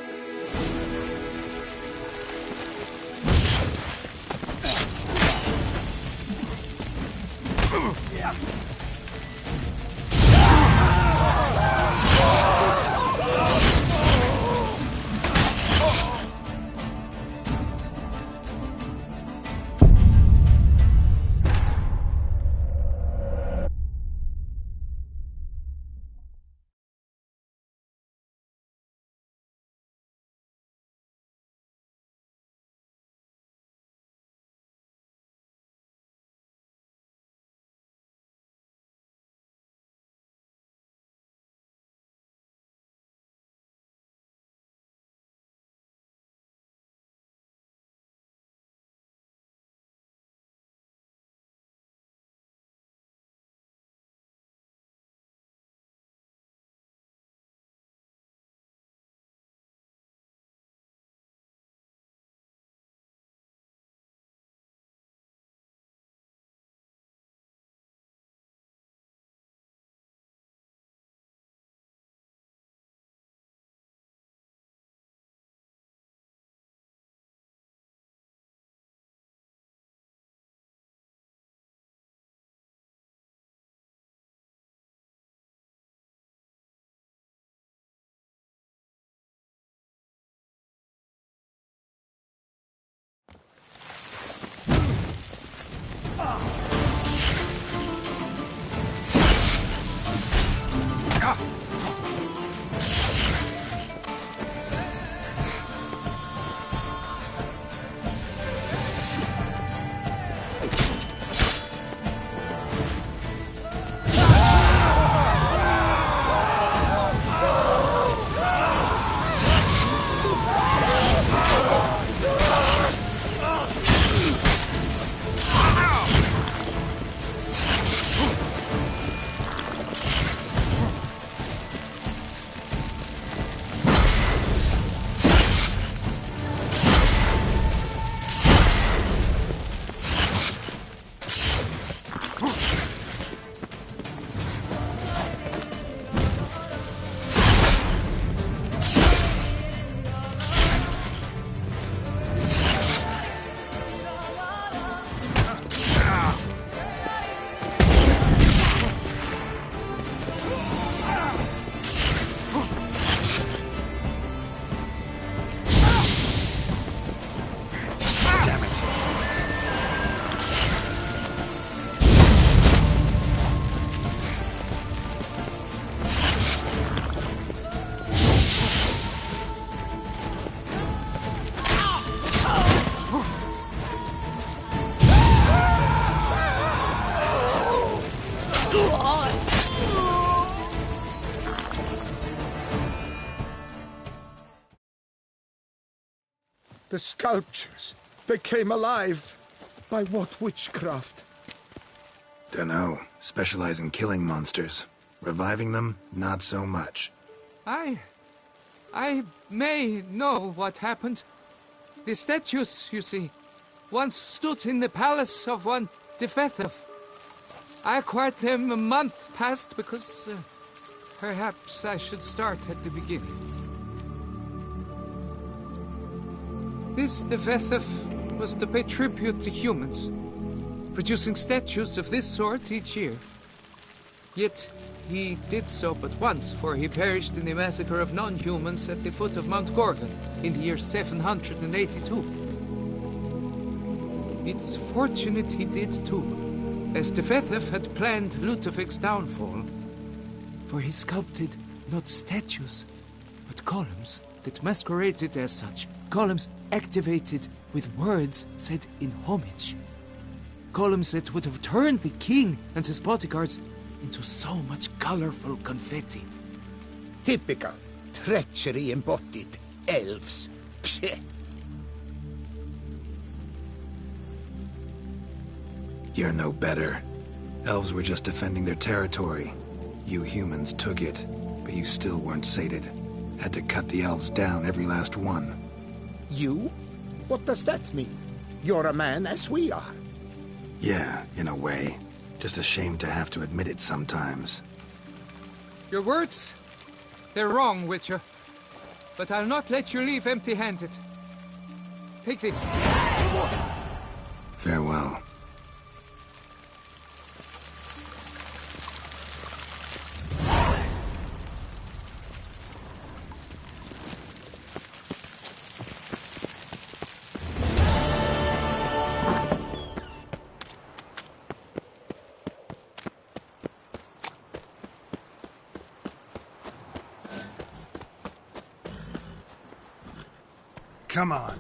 The sculptures, they came alive. By what witchcraft? Dunno. Specialize in killing monsters. Reviving them, not so much. I may know what happened. The statues, you see, once stood in the palace of one Defethov. I acquired them a month past because perhaps I should start at the beginning. This Defethov was to pay tribute to humans, producing statues of this sort each year. Yet he did so but once, for he perished in the massacre of non-humans at the foot of Mount Gorgon in the year 782. It's fortunate he did too, as Defethov had planned Ludovic's downfall, for he sculpted not statues, but columns that masqueraded as such. Columns activated with words said in homage. Columns that would have turned the king and his bodyguards into so much colorful confetti. Typical. Treachery embodied. Elves. Psheh. You're no better. Elves were just defending their territory. You humans took it, but you still weren't sated. Had to cut the elves down, every last one. You? What does that mean? You're a man as we are. Yeah, in a way. Just ashamed to have to admit it sometimes. Your words? They're wrong, Witcher. But I'll not let you leave empty-handed. Take this. Farewell. Come on.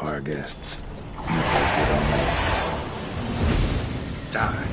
Our guests. Get on them. Die.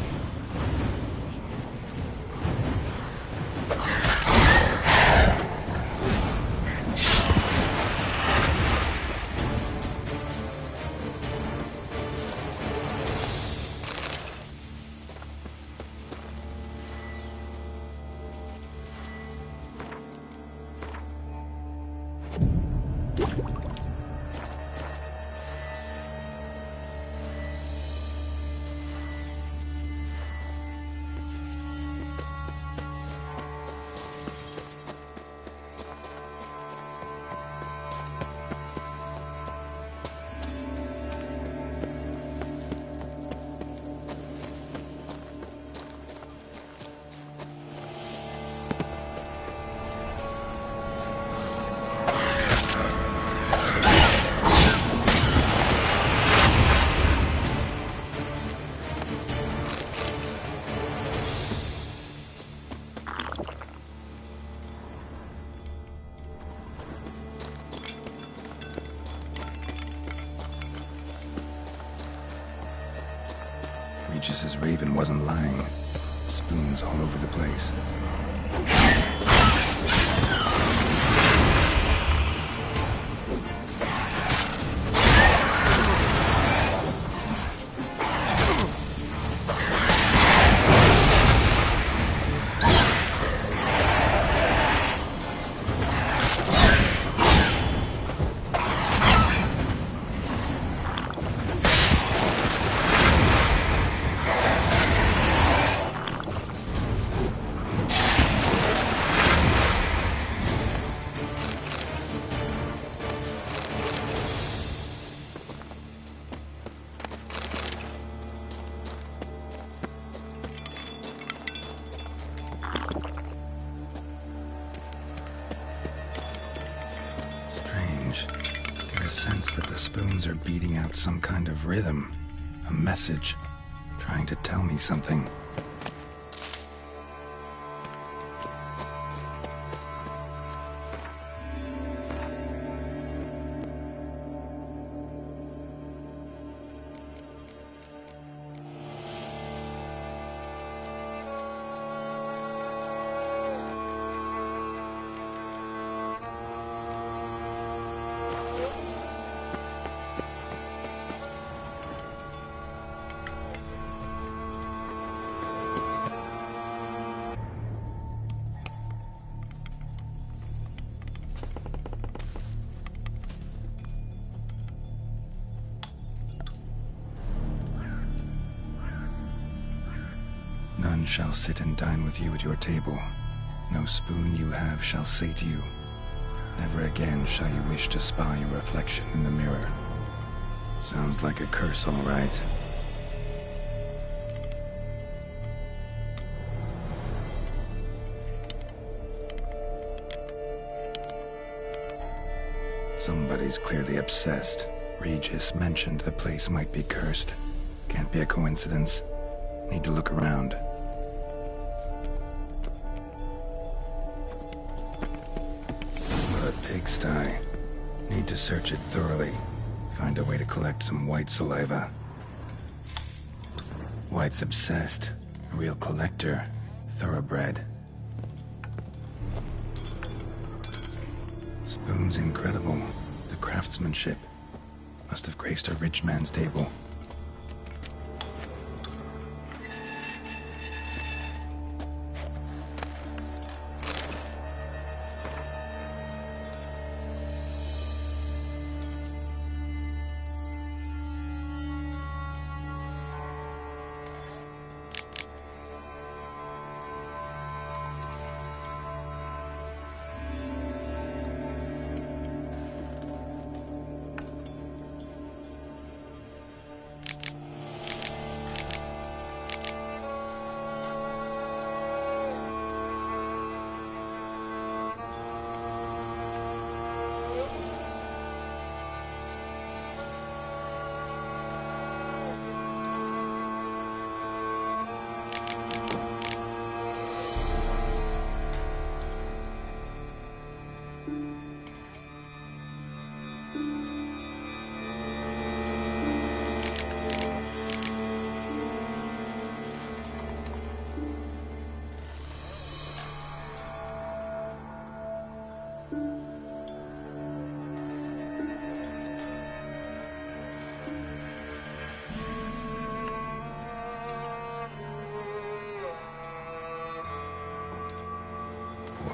Regis's raven wasn't lying. Spoons all over the place. I sense that the spoons are beating out some kind of rhythm, a message, trying to tell me something. None shall sit and dine with you at your table. No spoon you have shall say to you. Never again shall you wish to spy your reflection in the mirror. Sounds like a curse, all right. Somebody's clearly obsessed. Regis mentioned the place might be cursed. Can't be a coincidence. Need to look around. What a pigsty. Need to search it thoroughly. Find a way to collect some white saliva. White's obsessed. A real collector. Thoroughbred. Spoon's incredible. The craftsmanship. Must have graced a rich man's table.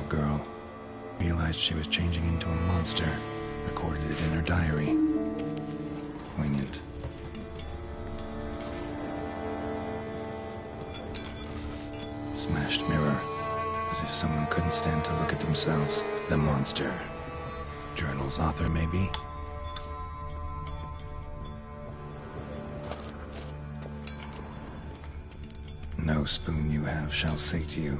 Girl realized she was changing into a monster, recorded it in her diary. Poignant. Smashed mirror, as if someone couldn't stand to look at themselves. The monster. Journal's author, maybe? No spoon you have shall say to you.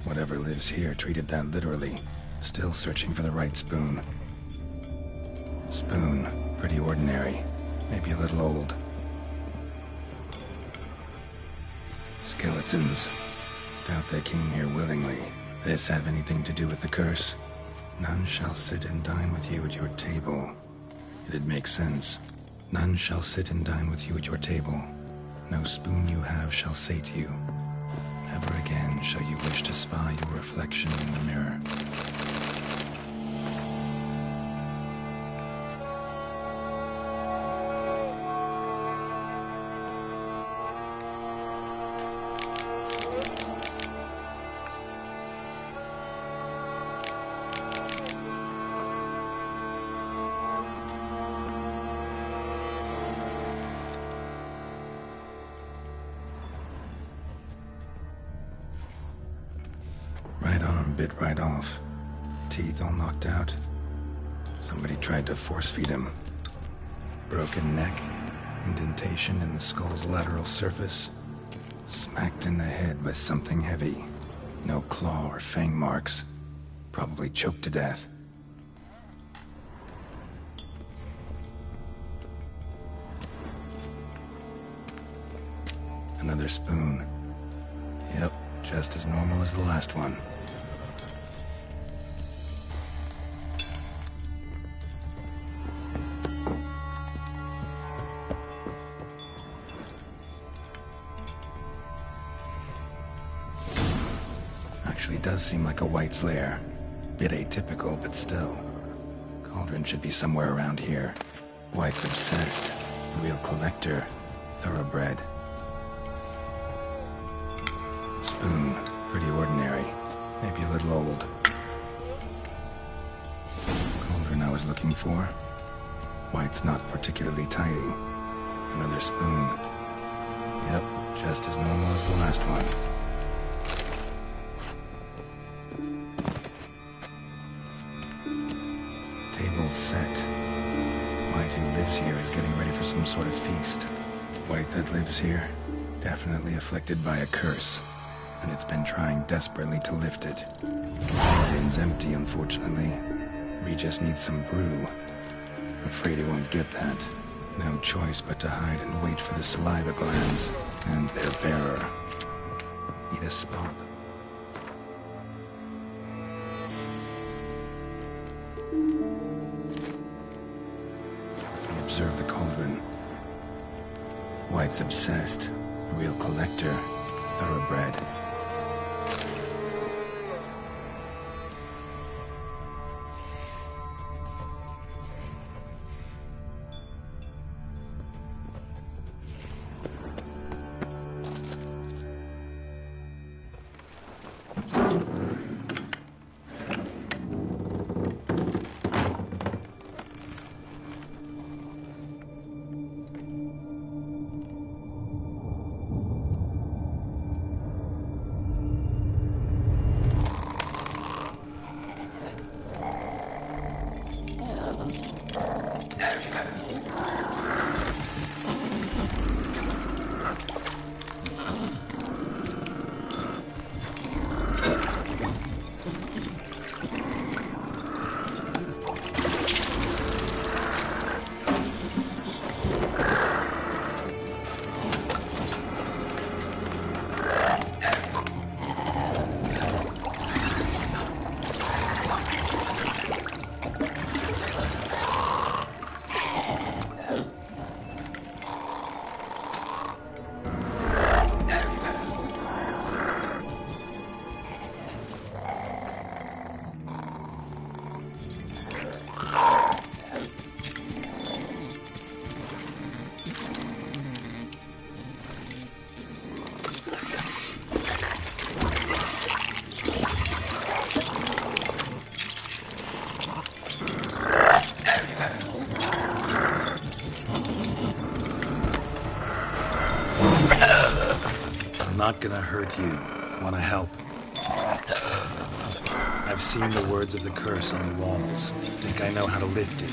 Whatever lives here treated that literally. Still searching for the right spoon. Spoon, pretty ordinary. Maybe a little old. Skeletons. Doubt they came here willingly. This have anything to do with the curse? None shall sit and dine with you at your table. It'd make sense. None shall sit and dine with you at your table. No spoon you have shall say to you. Never again shall you wish to spy your reflection in the mirror. Right arm bit right off. Teeth all knocked out. Somebody tried to force feed him. Broken neck. Indentation in the skull's lateral surface. Smacked in the head with something heavy. No claw or fang marks. Probably choked to death. Another spoon. Yep, just as normal as the last one. Actually does seem like a White's lair. Bit atypical, but still. Cauldron should be somewhere around here. White's obsessed. Real collector. Thoroughbred. Spoon. Pretty ordinary. Maybe a little old. Cauldron I was looking for. White's not particularly tidy. Another spoon. Yep, just as normal as the last one. Table set. White who lives here is getting ready for some sort of feast. White that lives here, definitely afflicted by a curse, and it's been trying desperately to lift it. Cauldron's empty, unfortunately. We just need some brew. Afraid he won't get that. No choice but to hide and wait for the saliva glands and their bearer. Need a spot. Observe the cauldron. White's obsessed. A real collector. Thoroughbred. Not gonna hurt you. Wanna help? I've seen the words of the curse on the walls. Think I know how to lift it.